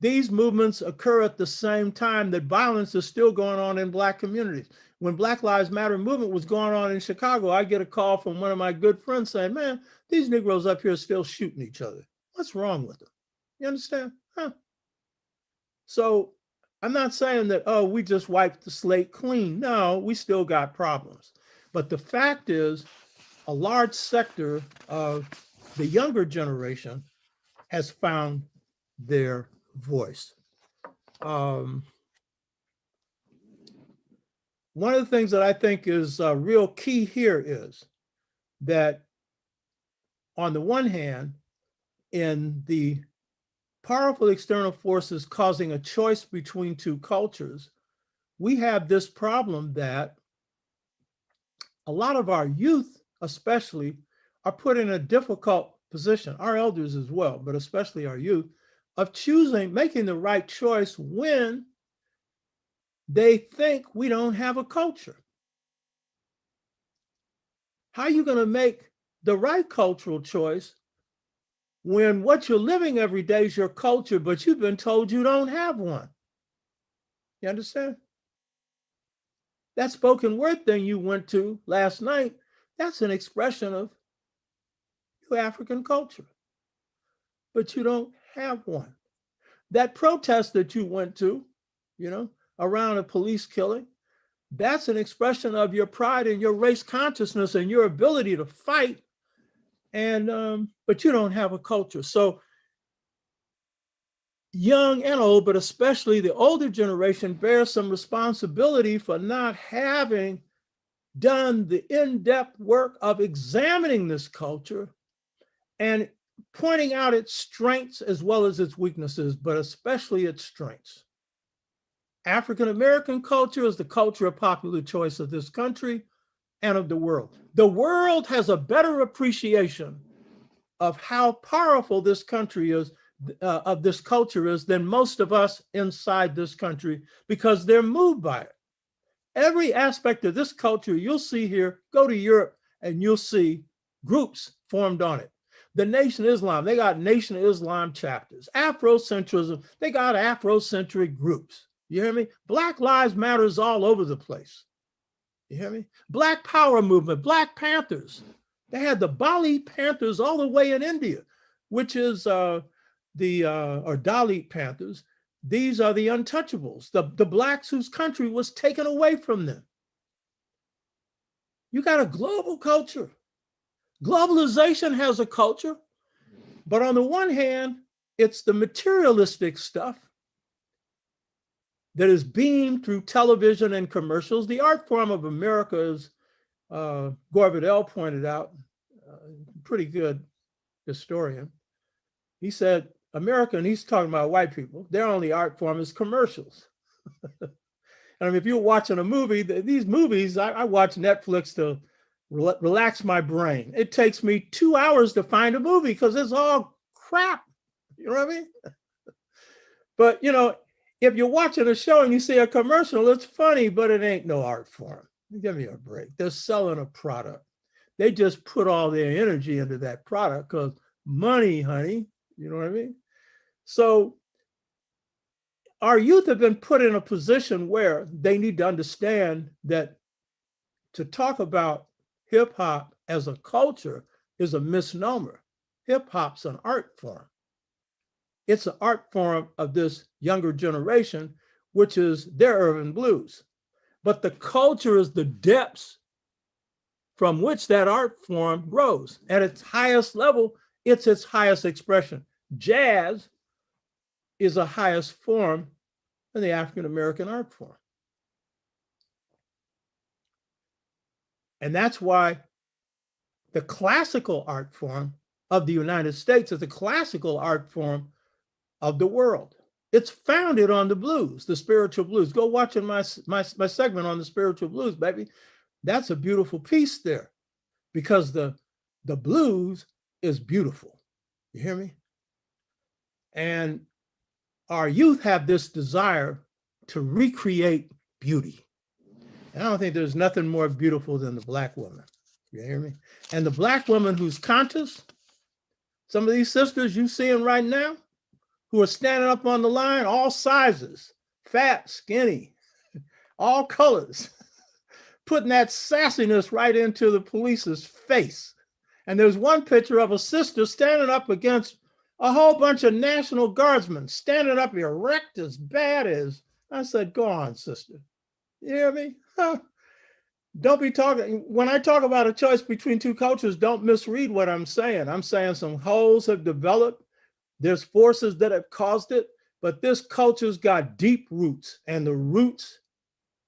these movements occur at the same time that violence is still going on in Black communities. When Black Lives Matter movement was going on in Chicago, I get a call from one of my good friends saying, man, these Negroes up here are still shooting each other. What's wrong with them? You understand? Huh? So I'm not saying that, oh, we just wiped the slate clean. No, we still got problems. But the fact is, a large sector of the younger generation has found their voice. One of the things that I think is real key here is that, on the one hand, in the powerful external forces causing a choice between two cultures, we have this problem that a lot of our youth, especially, are put in a difficult position, our elders as well, but especially our youth, of choosing, making the right choice when they think we don't have a culture. How are you going to make the right cultural choice when what you're living every day is your culture, but you've been told you don't have one? You understand? That spoken word thing you went to last night, that's an expression of your African culture, but you don't have one. That protest that you went to, you know, around a police killing, that's an expression of your pride and your race consciousness and your ability to fight. And but you don't have a culture. So young and old, but especially the older generation, bears some responsibility for not having done the in-depth work of examining this culture and pointing out its strengths as well as its weaknesses, but especially its strengths. African American culture is the culture of popular choice of this country and of the world. The world has a better appreciation of how powerful this country is, of this culture is, than most of us inside this country, because they're moved by it. Every aspect of this culture you'll see here, go to Europe and you'll see groups formed on it. The Nation of Islam, they got Nation of Islam chapters. Afrocentrism, they got Afrocentric groups. You hear me? Black Lives Matters all over the place. You hear me? Black Power movement, Black Panthers. They had the Bali Panthers all the way in India, which is or Dalit Panthers. These are the untouchables, the blacks whose country was taken away from them. You got a global culture. Globalization has a culture, but on the one hand, it's the materialistic stuff that is beamed through television and commercials. The art form of America, as Gore Vidal pointed out, pretty good historian. He said, America, and he's talking about white people, their only art form is commercials. I mean, if you're watching a movie, these movies, I watch Netflix to relax my brain. It takes me 2 hours to find a movie because it's all crap. You know what I mean? But, you know, if you're watching a show and you see a commercial, it's funny, but it ain't no art form. Give me a break. They're selling a product. They just put all their energy into that product because money, honey. You know what I mean? So our youth have been put in a position where they need to understand that to talk about hip hop as a culture is a misnomer. Hip hop's an art form. It's an art form of this younger generation, which is their urban blues. But the culture is the depths from which that art form grows. At its highest level, it's its highest expression. Jazz is a highest form in the African American art form. And that's why the classical art form of the United States is the classical art form of the world. It's founded on the blues, the spiritual blues. Go watch my segment on the spiritual blues, baby. That's a beautiful piece there because the blues is beautiful. You hear me? And our youth have this desire to recreate beauty. And I don't think there's nothing more beautiful than the Black woman. You hear me? And the Black woman who's conscious, some of these sisters you seeing right now, who are standing up on the line, all sizes, fat, skinny, all colors, putting that sassiness right into the police's face. And there's one picture of a sister standing up against a whole bunch of National Guardsmen, standing up erect as bad as, I said, go on, sister. You hear me? Huh. Don't be talking, when I talk about a choice between two cultures, don't misread what I'm saying. I'm saying some holes have developed. There's forces that have caused it, but this culture's got deep roots, and the roots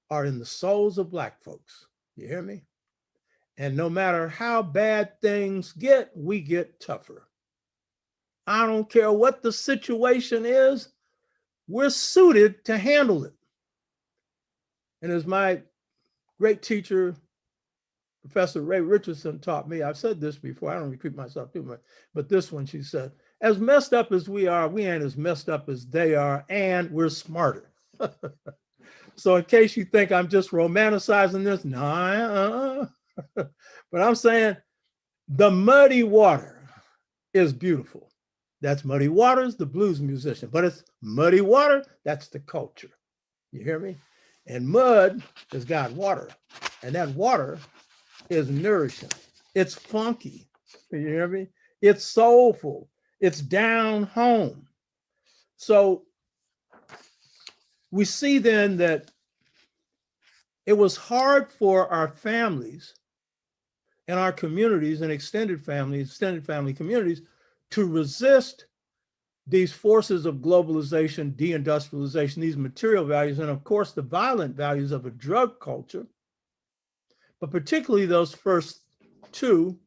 are in the souls of Black folks. You hear me? And no matter how bad things get, we get tougher. I don't care what the situation is, we're suited to handle it. And as my great teacher, Professor Ray Richardson, taught me, I've said this before, I don't repeat myself too much, but this one, she said, as messed up as we are, we ain't as messed up as they are, and we're smarter. So in case you think I'm just romanticizing this, no, but I'm saying the Muddy Water is beautiful. That's Muddy Waters, the blues musician, but it's Muddy Water, that's the culture. You hear me? And mud has got water, and that water is nourishing. It's funky. You hear me? It's soulful. It's down home. So we see then that it was hard for our families and our communities and extended family communities to resist these forces of globalization, deindustrialization, these material values, and of course the violent values of a drug culture, but particularly those first two,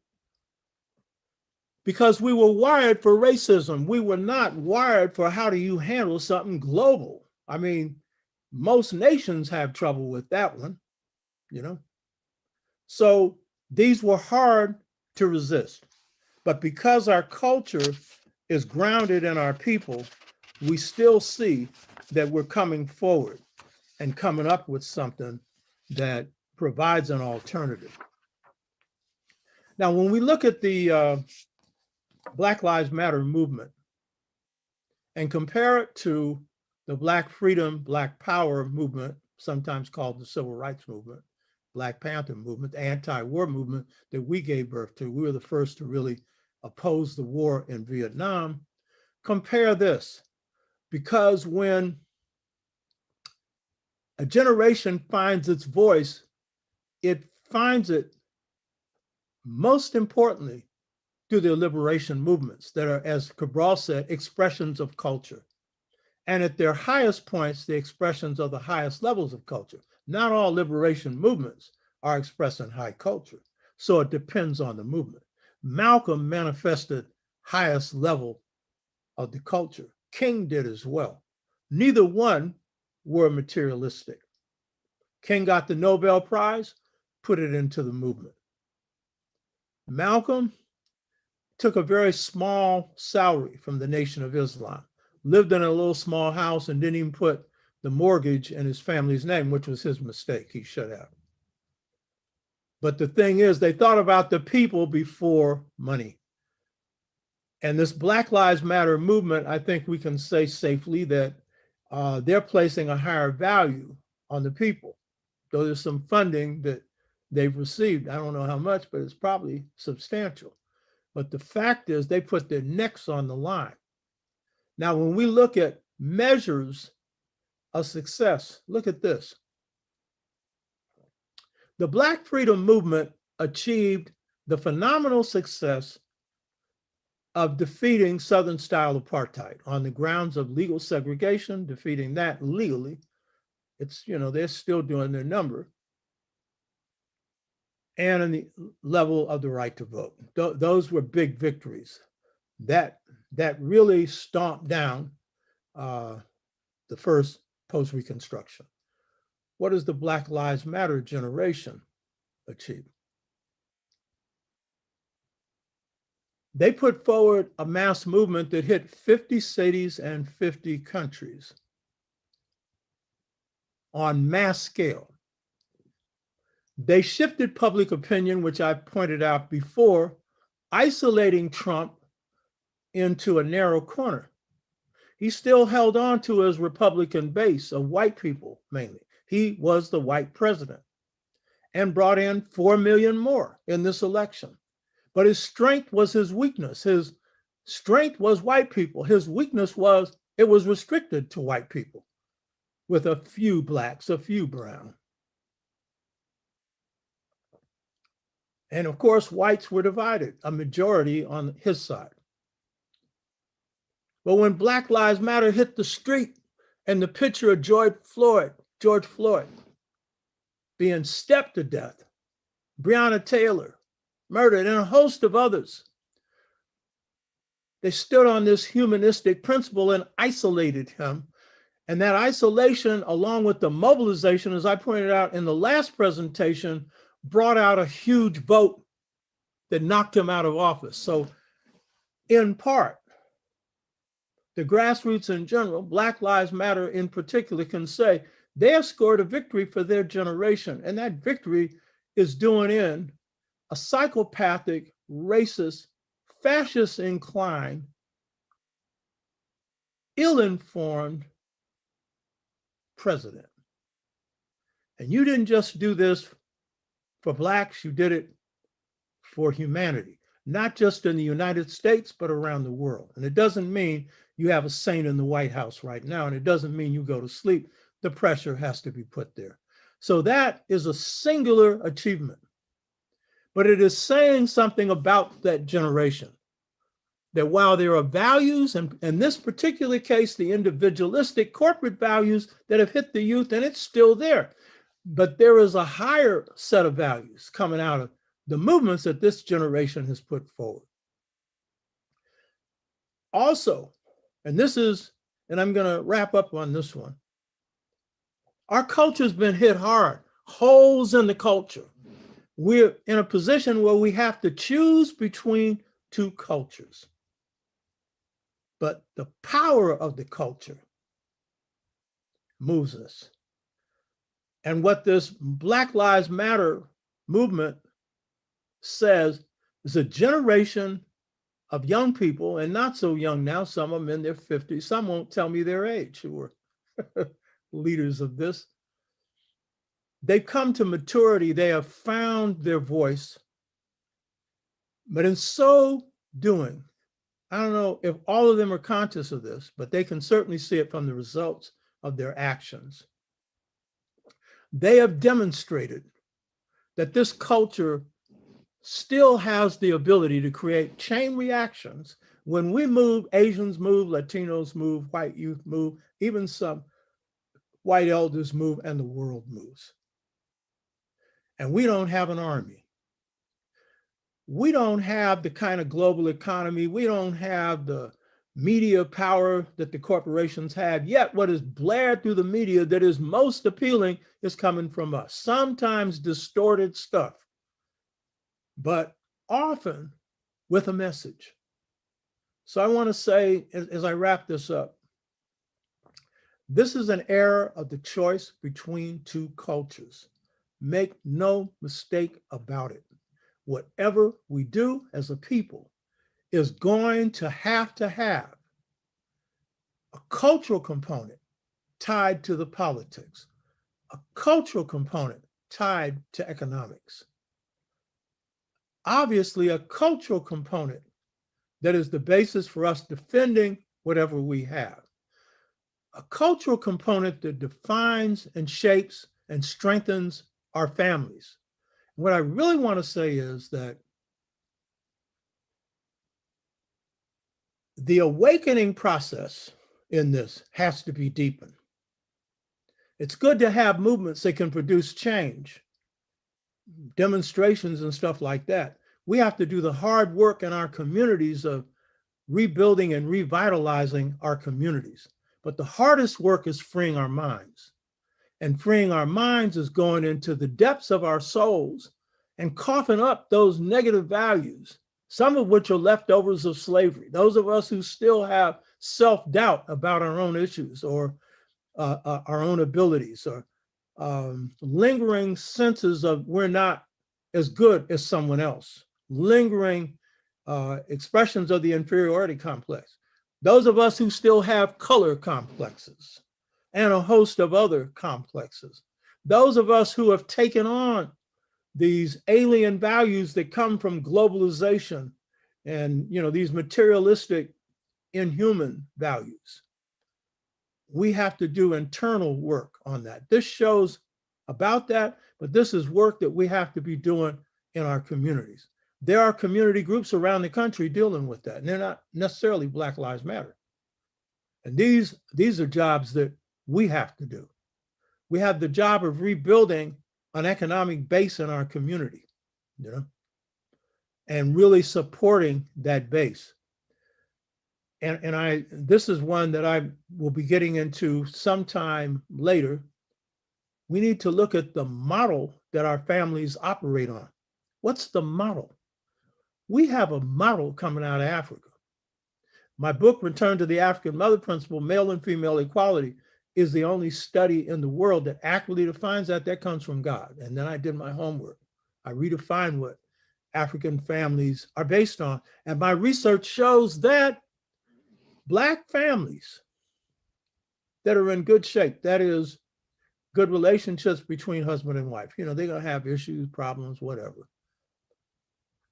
because we were wired for racism. We were not wired for how do you handle something global. I mean, most nations have trouble with that one, you know? So these were hard to resist. But because our culture is grounded in our people, we still see that we're coming forward and coming up with something that provides an alternative. Now, when we look at the Black Lives Matter movement and compare it to the Black Freedom, Black Power movement, sometimes called the Civil Rights Movement, Black Panther movement, the anti-war movement that we gave birth to. We were the first to really oppose the war in Vietnam. Compare this, because when a generation finds its voice, it finds it most importantly through the liberation movements that are, as Cabral said, expressions of culture. And at their highest points, the expressions of the highest levels of culture. Not all liberation movements are expressing high culture. So it depends on the movement. Malcolm manifested highest level of the culture. King did as well. Neither one were materialistic. King got the Nobel Prize, put it into the movement. Malcolm took a very small salary from the Nation of Islam, lived in a little small house, and didn't even put the mortgage in his family's name, which was his mistake. He should have. But the thing is, they thought about the people before money. And this Black Lives Matter movement, I think we can say safely that they're placing a higher value on the people. Though there's some funding that they've received. I don't know how much, but it's probably substantial. But the fact is they put their necks on the line. Now, when we look at measures of success, look at this. The Black Freedom Movement achieved the phenomenal success of defeating Southern-style apartheid on the grounds of legal segregation, defeating that legally. It's, you know, they're still doing their number. And in the level of the right to vote. Those were big victories. That really stomped down the first post-Reconstruction. What does the Black Lives Matter generation achieve? They put forward a mass movement that hit 50 cities and 50 countries on mass scale. They shifted public opinion, which I pointed out before, isolating Trump into a narrow corner. He still held on to his Republican base of white people, mainly. He was the white president and brought in 4 million more in this election. But his strength was his weakness. His strength was white people. His weakness was it was restricted to white people with a few blacks, a few brown. And of course, whites were divided, a majority on his side. But when Black Lives Matter hit the street and the picture of George Floyd being stepped to death, Breonna Taylor murdered, and a host of others, they stood on this humanistic principle and isolated him. And that isolation, along with the mobilization, as I pointed out in the last presentation, brought out a huge vote that knocked him out of office. So in part, the grassroots in general, Black Lives Matter in particular, can say they have scored a victory for their generation. And that victory is doing in a psychopathic, racist, fascist inclined, ill-informed president. And you didn't just do this for Blacks, you did it for humanity, not just in the United States, but around the world. And it doesn't mean you have a saint in the White House right now, and it doesn't mean you go to sleep. The pressure has to be put there. So that is a singular achievement. But it is saying something about that generation, that while there are values, and in this particular case, the individualistic corporate values that have hit the youth, and it's still there, but there is a higher set of values coming out of the movements that this generation has put forward. Also, and this is, and I'm going to wrap up on this one, our culture's been hit hard, holes in the culture. We're in a position where we have to choose between two cultures. But the power of the culture moves us. And what this Black Lives Matter movement says is a generation of young people, and not so young now, some of them in their 50s, some won't tell me their age, who were leaders of this. They've come to maturity, they have found their voice, but in so doing, I don't know if all of them are conscious of this, but they can certainly see it from the results of their actions. They have demonstrated that this culture still has the ability to create chain reactions. When we move, Asians move, Latinos move, white youth move, even some white elders move, and the world moves. And we don't have an army. We don't have the kind of global economy. We don't have the media power that the corporations have. Yet what is blared through the media that is most appealing is coming from us. Sometimes distorted stuff, but often with a message. So I want to say, as I wrap this up, this is an era of the choice between two cultures. Make no mistake about it. Whatever we do as a people is going to have a cultural component tied to the politics, a cultural component tied to economics. Obviously, a cultural component that is the basis for us defending whatever we have. A cultural component that defines and shapes and strengthens our families. What I really want to say is that the awakening process in this has to be deepened. It's good to have movements that can produce change, demonstrations and stuff like that. We have to do the hard work in our communities of rebuilding and revitalizing our communities. But the hardest work is freeing our minds. And freeing our minds is going into the depths of our souls and coughing up those negative values, some of which are leftovers of slavery. Those of us who still have self-doubt about our own issues or our own abilities, or lingering senses of we're not as good as someone else, lingering expressions of the inferiority complex. Those of us who still have color complexes and a host of other complexes. Those of us who have taken on these alien values that come from globalization and, these materialistic, inhuman values. We have to do internal work on that. This shows about that, but this is work that we have to be doing in our communities. There are community groups around the country dealing with that, and they're not necessarily Black Lives Matter. And these are jobs that we have to do. We have the job of rebuilding an economic base in our community, and really supporting that base. And this is one that I will be getting into sometime later. We need to look at the model that our families operate on. What's the model? We have a model coming out of Africa. My book, Return to the African Mother Principle, Male and Female Equality, is the only study in the world that accurately defines that. That comes from God. And then I did my homework. I redefined what African families are based on. And my research shows that Black families that are in good shape, that is, good relationships between husband and wife, they're going to have issues, problems, whatever.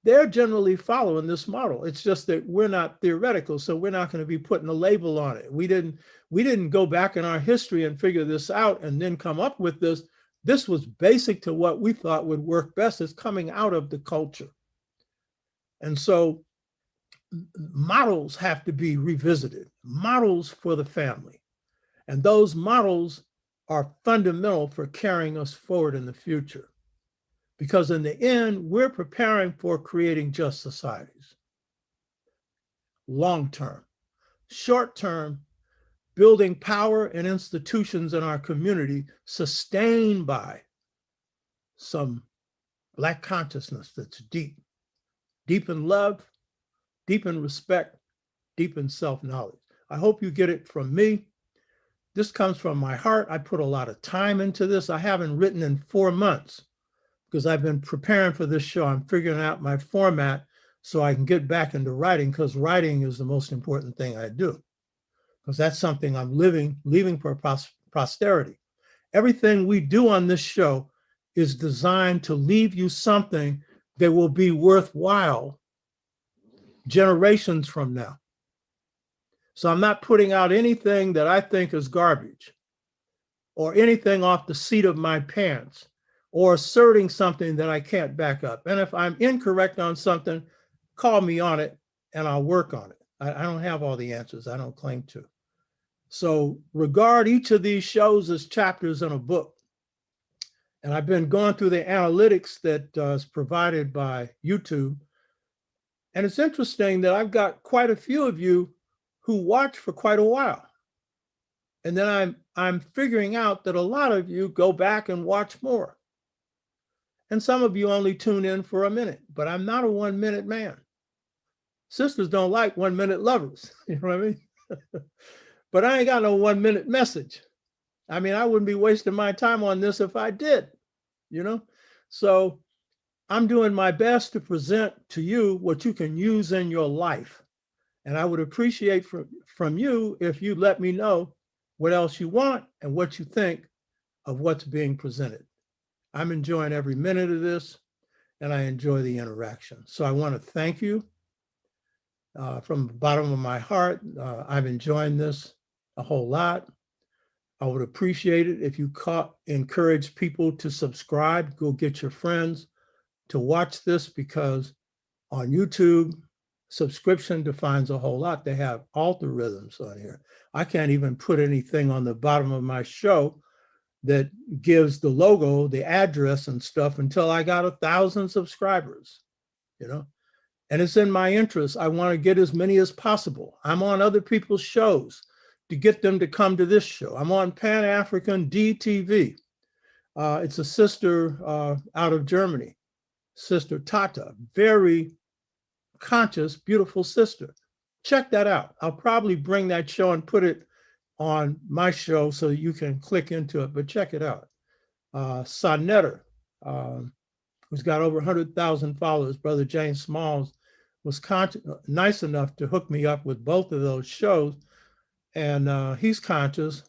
They're generally following this model. It's just that we're not theoretical, so we're not going to be putting a label on it. We didn't go back in our history and figure this out and then come up with this. This was basic to what we thought would work best. It's coming out of the culture. And so models have to be revisited, models for the family. And those models are fundamental for carrying us forward in the future. Because in the end, we're preparing for creating just societies. Long-term, short-term, building power and institutions in our community sustained by some Black consciousness that's deep, deep in love, deep in respect, deep in self-knowledge. I hope you get it from me. This comes from my heart. I put a lot of time into this. I haven't written in 4 months because I've been preparing for this show. I'm figuring out my format so I can get back into writing, because writing is the most important thing I do, because that's something I'm leaving for posterity. Everything we do on this show is designed to leave you something that will be worthwhile generations from now. So I'm not putting out anything that I think is garbage or anything off the seat of my pants or asserting something that I can't back up. And if I'm incorrect on something, call me on it and I'll work on it. I don't have all the answers. I don't claim to. So regard each of these shows as chapters in a book. And I've been going through the analytics that is provided by YouTube. And it's interesting that I've got quite a few of you who watch for quite a while. And then I'm figuring out that a lot of you go back and watch more. And some of you only tune in for a minute, but I'm not a 1 minute man. Sisters don't like 1 minute lovers, you know what I mean? But I ain't got no 1 minute message. I mean, I wouldn't be wasting my time on this if I did, So I'm doing my best to present to you what you can use in your life. And I would appreciate from you if you let me know what else you want and what you think of what's being presented. I'm enjoying every minute of this, and I enjoy the interaction. So I want to thank you from the bottom of my heart. I'm enjoying this a whole lot. I would appreciate it if you encourage people to subscribe. Go get your friends to watch this, because on YouTube, subscription defines a whole lot. They have algorithms on here. I can't even put anything on the bottom of my show that gives the logo, the address and stuff until I got 1,000 subscribers, and it's in my interest. I want to get as many as possible. I'm on other people's shows to get them to come to this show. I'm on Pan-African DTV. It's a sister out of Germany, Sister Tata, very conscious, beautiful sister. Check that out. I'll probably bring that show and put it on my show so you can click into it, but check it out. Sonetter, who's got over 100,000 followers, Brother James Smalls, was nice enough to hook me up with both of those shows. And he's conscious.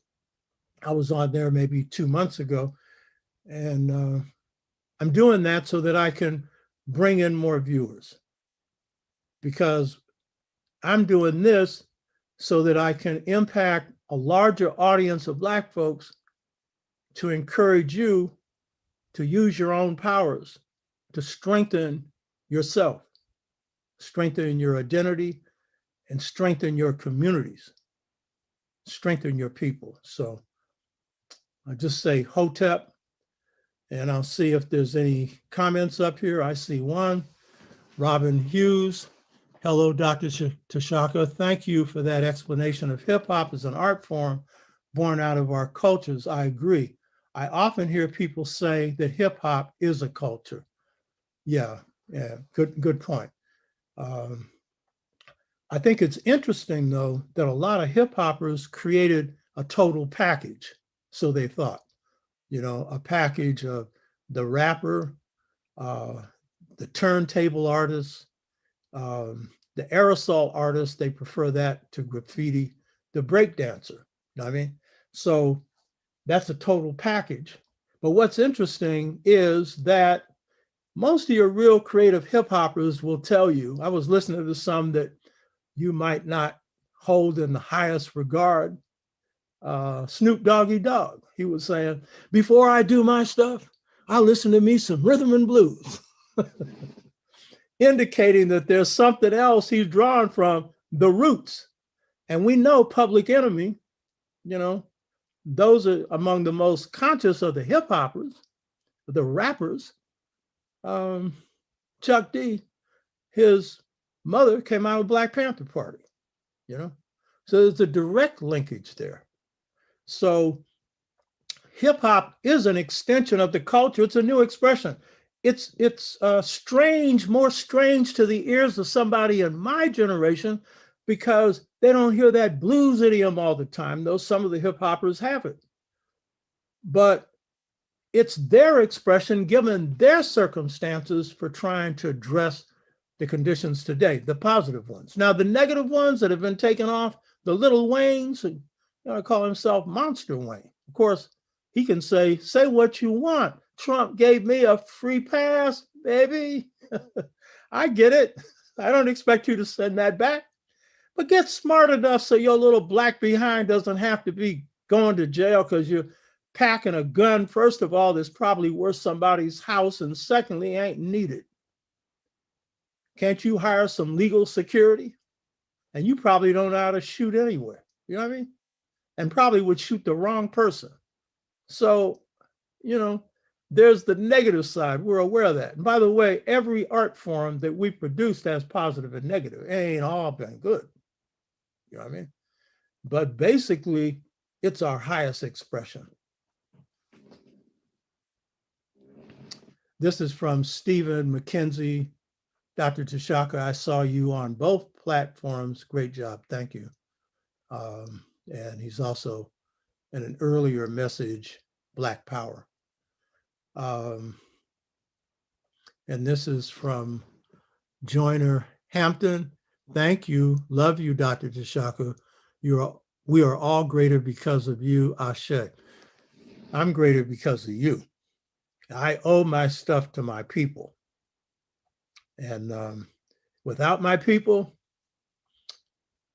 I was on there maybe 2 months ago. And I'm doing that so that I can bring in more viewers, because I'm doing this so that I can impact a larger audience of Black folks to encourage you to use your own powers, to strengthen yourself, strengthen your identity, and strengthen your communities, strengthen your people. So I just say Hotep, and I'll see if there's any comments up here. I see one. Robin Hughes. Hello, Dr. Tashaka. Thank you for that explanation of hip hop as an art form born out of our cultures. I agree. I often hear people say that hip hop is a culture. Yeah, good point. I I think it's interesting, though, that a lot of hip hoppers created a total package. So they thought, a package of the rapper, uh, the turntable artist, the aerosol artist, they prefer that to graffiti, the breakdancer. You know what I mean? So that's a total package. But what's interesting is that most of your real creative hip hoppers will tell you, I was listening to some that you might not hold in the highest regard. Snoop Doggy Dogg, he was saying, before I do my stuff, I listen to me some rhythm and blues, indicating that there's something else he's drawn from, the roots. And we know Public Enemy, those are among the most conscious of the hip hoppers, the rappers. Chuck D, his mother came out of Black Panther Party, So there's a direct linkage there. So hip hop is an extension of the culture. It's a new expression. It's strange, more strange to the ears of somebody in my generation because they don't hear that blues idiom all the time, though some of the hip hoppers have it. But it's their expression given their circumstances for trying to address the conditions today, the positive ones. Now, the negative ones that have been taken off, the little Waynes, who call himself Monster Wayne. Of course, he can say what you want. Trump gave me a free pass, baby. I get it. I don't expect you to send that back. But get smart enough so your little black behind doesn't have to be going to jail because you're packing a gun. First of all, that's probably worth somebody's house. And secondly, ain't needed. Can't you hire some legal security? And you probably don't know how to shoot anywhere. You know what I mean? And probably would shoot the wrong person. So, there's the negative side. We're aware of that. And by the way, every art form that we produced has positive and negative. It ain't all been good. You know what I mean? But basically, it's our highest expression. This is from Stephen McKenzie. Dr. Tashaka, I saw you on both platforms. Great job. Thank you. And he's also in an earlier message, Black Power. And this is from Joyner Hampton. Thank you. Love you, Dr. Tashaka. We are all greater because of you, Ashe. I'm greater because of you. I owe my stuff to my people. And without my people,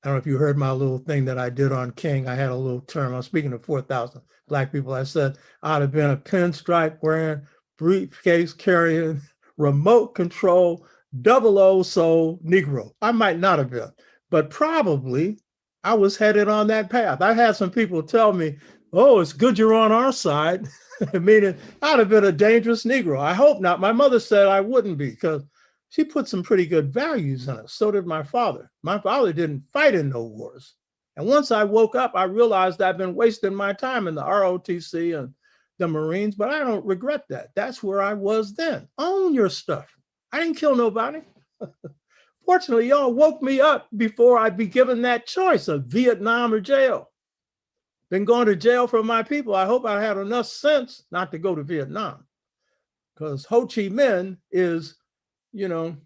I don't know if you heard my little thing that I did on King. I had a little term. I was speaking to 4,000 Black people. I said, I'd have been a pinstripe wearing, briefcase carrying, remote control, 00 soul Negro. I might not have been, but probably I was headed on that path. I had some people tell me, oh, it's good you're on our side, meaning I'd have been a dangerous Negro. I hope not. My mother said I wouldn't be because she put some pretty good values in us. So did my father. My father didn't fight in no wars. And once I woke up, I realized I've been wasting my time in the ROTC and the Marines, but I don't regret that. That's where I was then. Own your stuff. I didn't kill nobody. Fortunately, y'all woke me up before I'd be given that choice of Vietnam or jail. Been going to jail for my people. I hope I had enough sense not to go to Vietnam because Ho Chi Minh is, a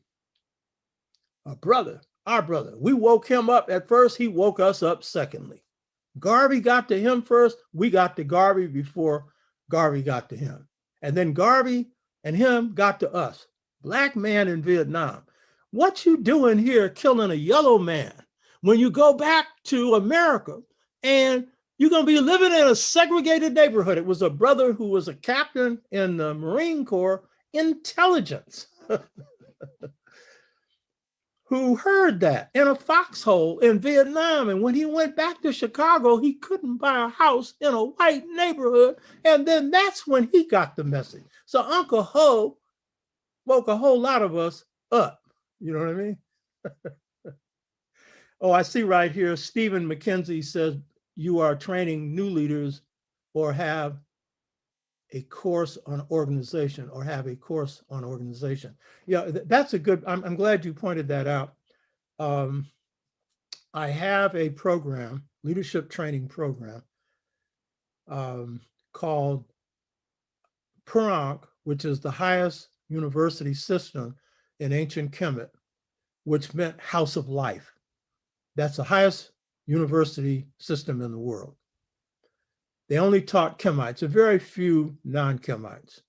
brother, our brother. We woke him up at first. He woke us up secondly. Garvey got to him first. We got to Garvey before Garvey got to him. And then Garvey and him got to us. Black man in Vietnam. What you doing here killing a yellow man when you go back to America and you're going to be living in a segregated neighborhood? It was a brother who was a captain in the Marine Corps intelligence who heard that in a foxhole in Vietnam. And when he went back to Chicago, he couldn't buy a house in a white neighborhood. And then that's when he got the message. So Uncle Ho woke a whole lot of us up. You know what I mean? Oh, I see right here, Stephen McKenzie says you are training new leaders or have a course on organization Yeah, that's a good, I'm glad you pointed that out. I have a program, leadership training program, called Purank, which is the highest university system in ancient Kemet, which meant house of life. That's the highest university system in the world. They only taught Kemites, a very few non-Kemites.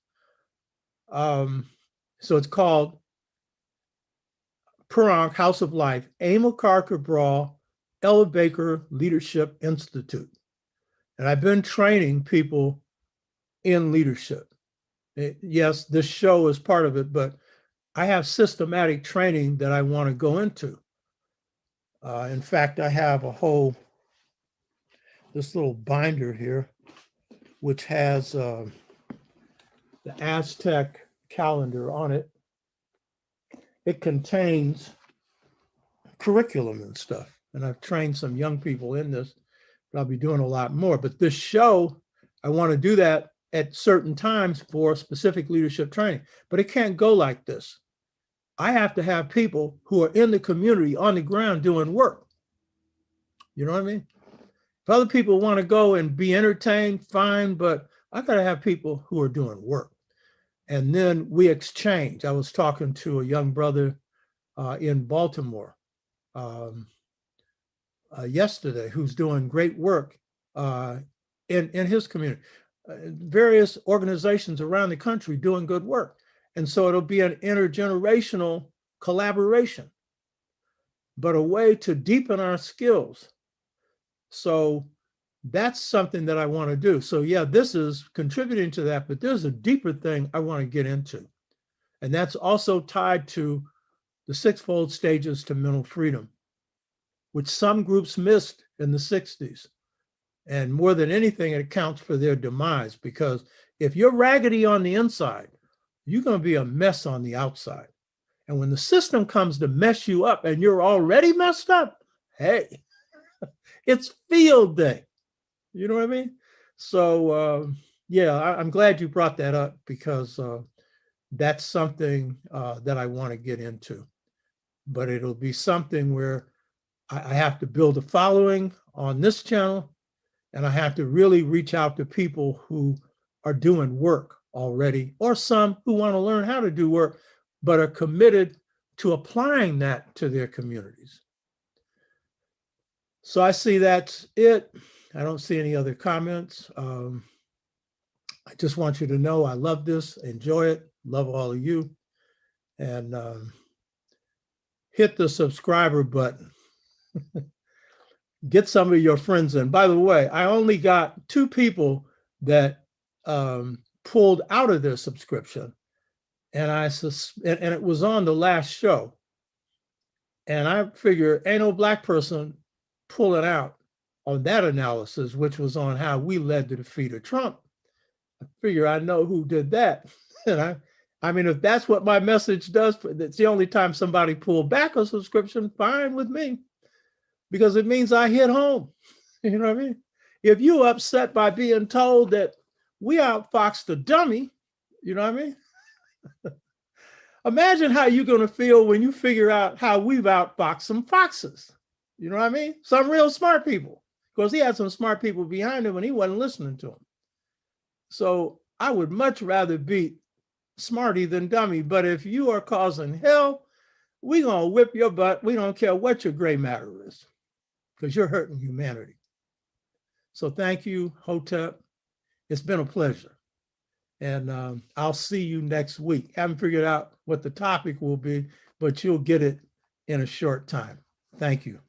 So it's called Purank, House of Life, Amilcar Cabral, Ella Baker Leadership Institute. And I've been training people in leadership. Yes, this show is part of it, but I have systematic training that I want to go into. In fact, I have this little binder here, which has the Aztec calendar on it. It contains curriculum and stuff. And I've trained some young people in this, but I'll be doing a lot more. But this show, I want to do that at certain times for specific leadership training, but it can't go like this. I have to have people who are in the community on the ground doing work. You know what I mean? If other people want to go and be entertained, fine, but I got to have people who are doing work. And then we exchange. I was talking to a young brother in Baltimore yesterday who's doing great work in his community. Various organizations around the country doing good work. And so it'll be an intergenerational collaboration, but a way to deepen our skills. So that's something that I want to do. So yeah, this is contributing to that, but there's a deeper thing I want to get into. And that's also tied to the sixfold stages to mental freedom, which some groups missed in the 60s. And more than anything, it accounts for their demise, because if you're raggedy on the inside, you're going to be a mess on the outside. And when the system comes to mess you up and you're already messed up, hey, it's field day. You know what I mean? So, yeah, I'm glad you brought that up, because that's something that I want to get into. But it'll be something where I have to build a following on this channel, and I have to really reach out to people who are doing work already, or some who want to learn how to do work, but are committed to applying that to their communities. So I see that's it. I don't see any other comments. I just want you to know I love this, enjoy it, love all of you, and hit the subscriber button. Get some of your friends in. By the way, I only got 2 people that pulled out of their subscription, and and it was on the last show. And I figure ain't no Black person pulling out on that analysis, which was on how we led the defeat of Trump. I figure I know who did that. And I mean, if that's what my message does, that's the only time somebody pulled back a subscription, fine with me, because it means I hit home. You know what I mean? If you're upset by being told that we outfoxed the dummy, you know what I mean? Imagine how you're going to feel when you figure out how we've outfoxed some foxes. You know what I mean? Some real smart people, because he had some smart people behind him and he wasn't listening to him. So I would much rather beat smarty than dummy. But if you are causing hell, we're going to whip your butt. We don't care what your gray matter is, because you're hurting humanity. So thank you, Hotep. It's been a pleasure. And I'll see you next week. Haven't figured out what the topic will be, but you'll get it in a short time. Thank you.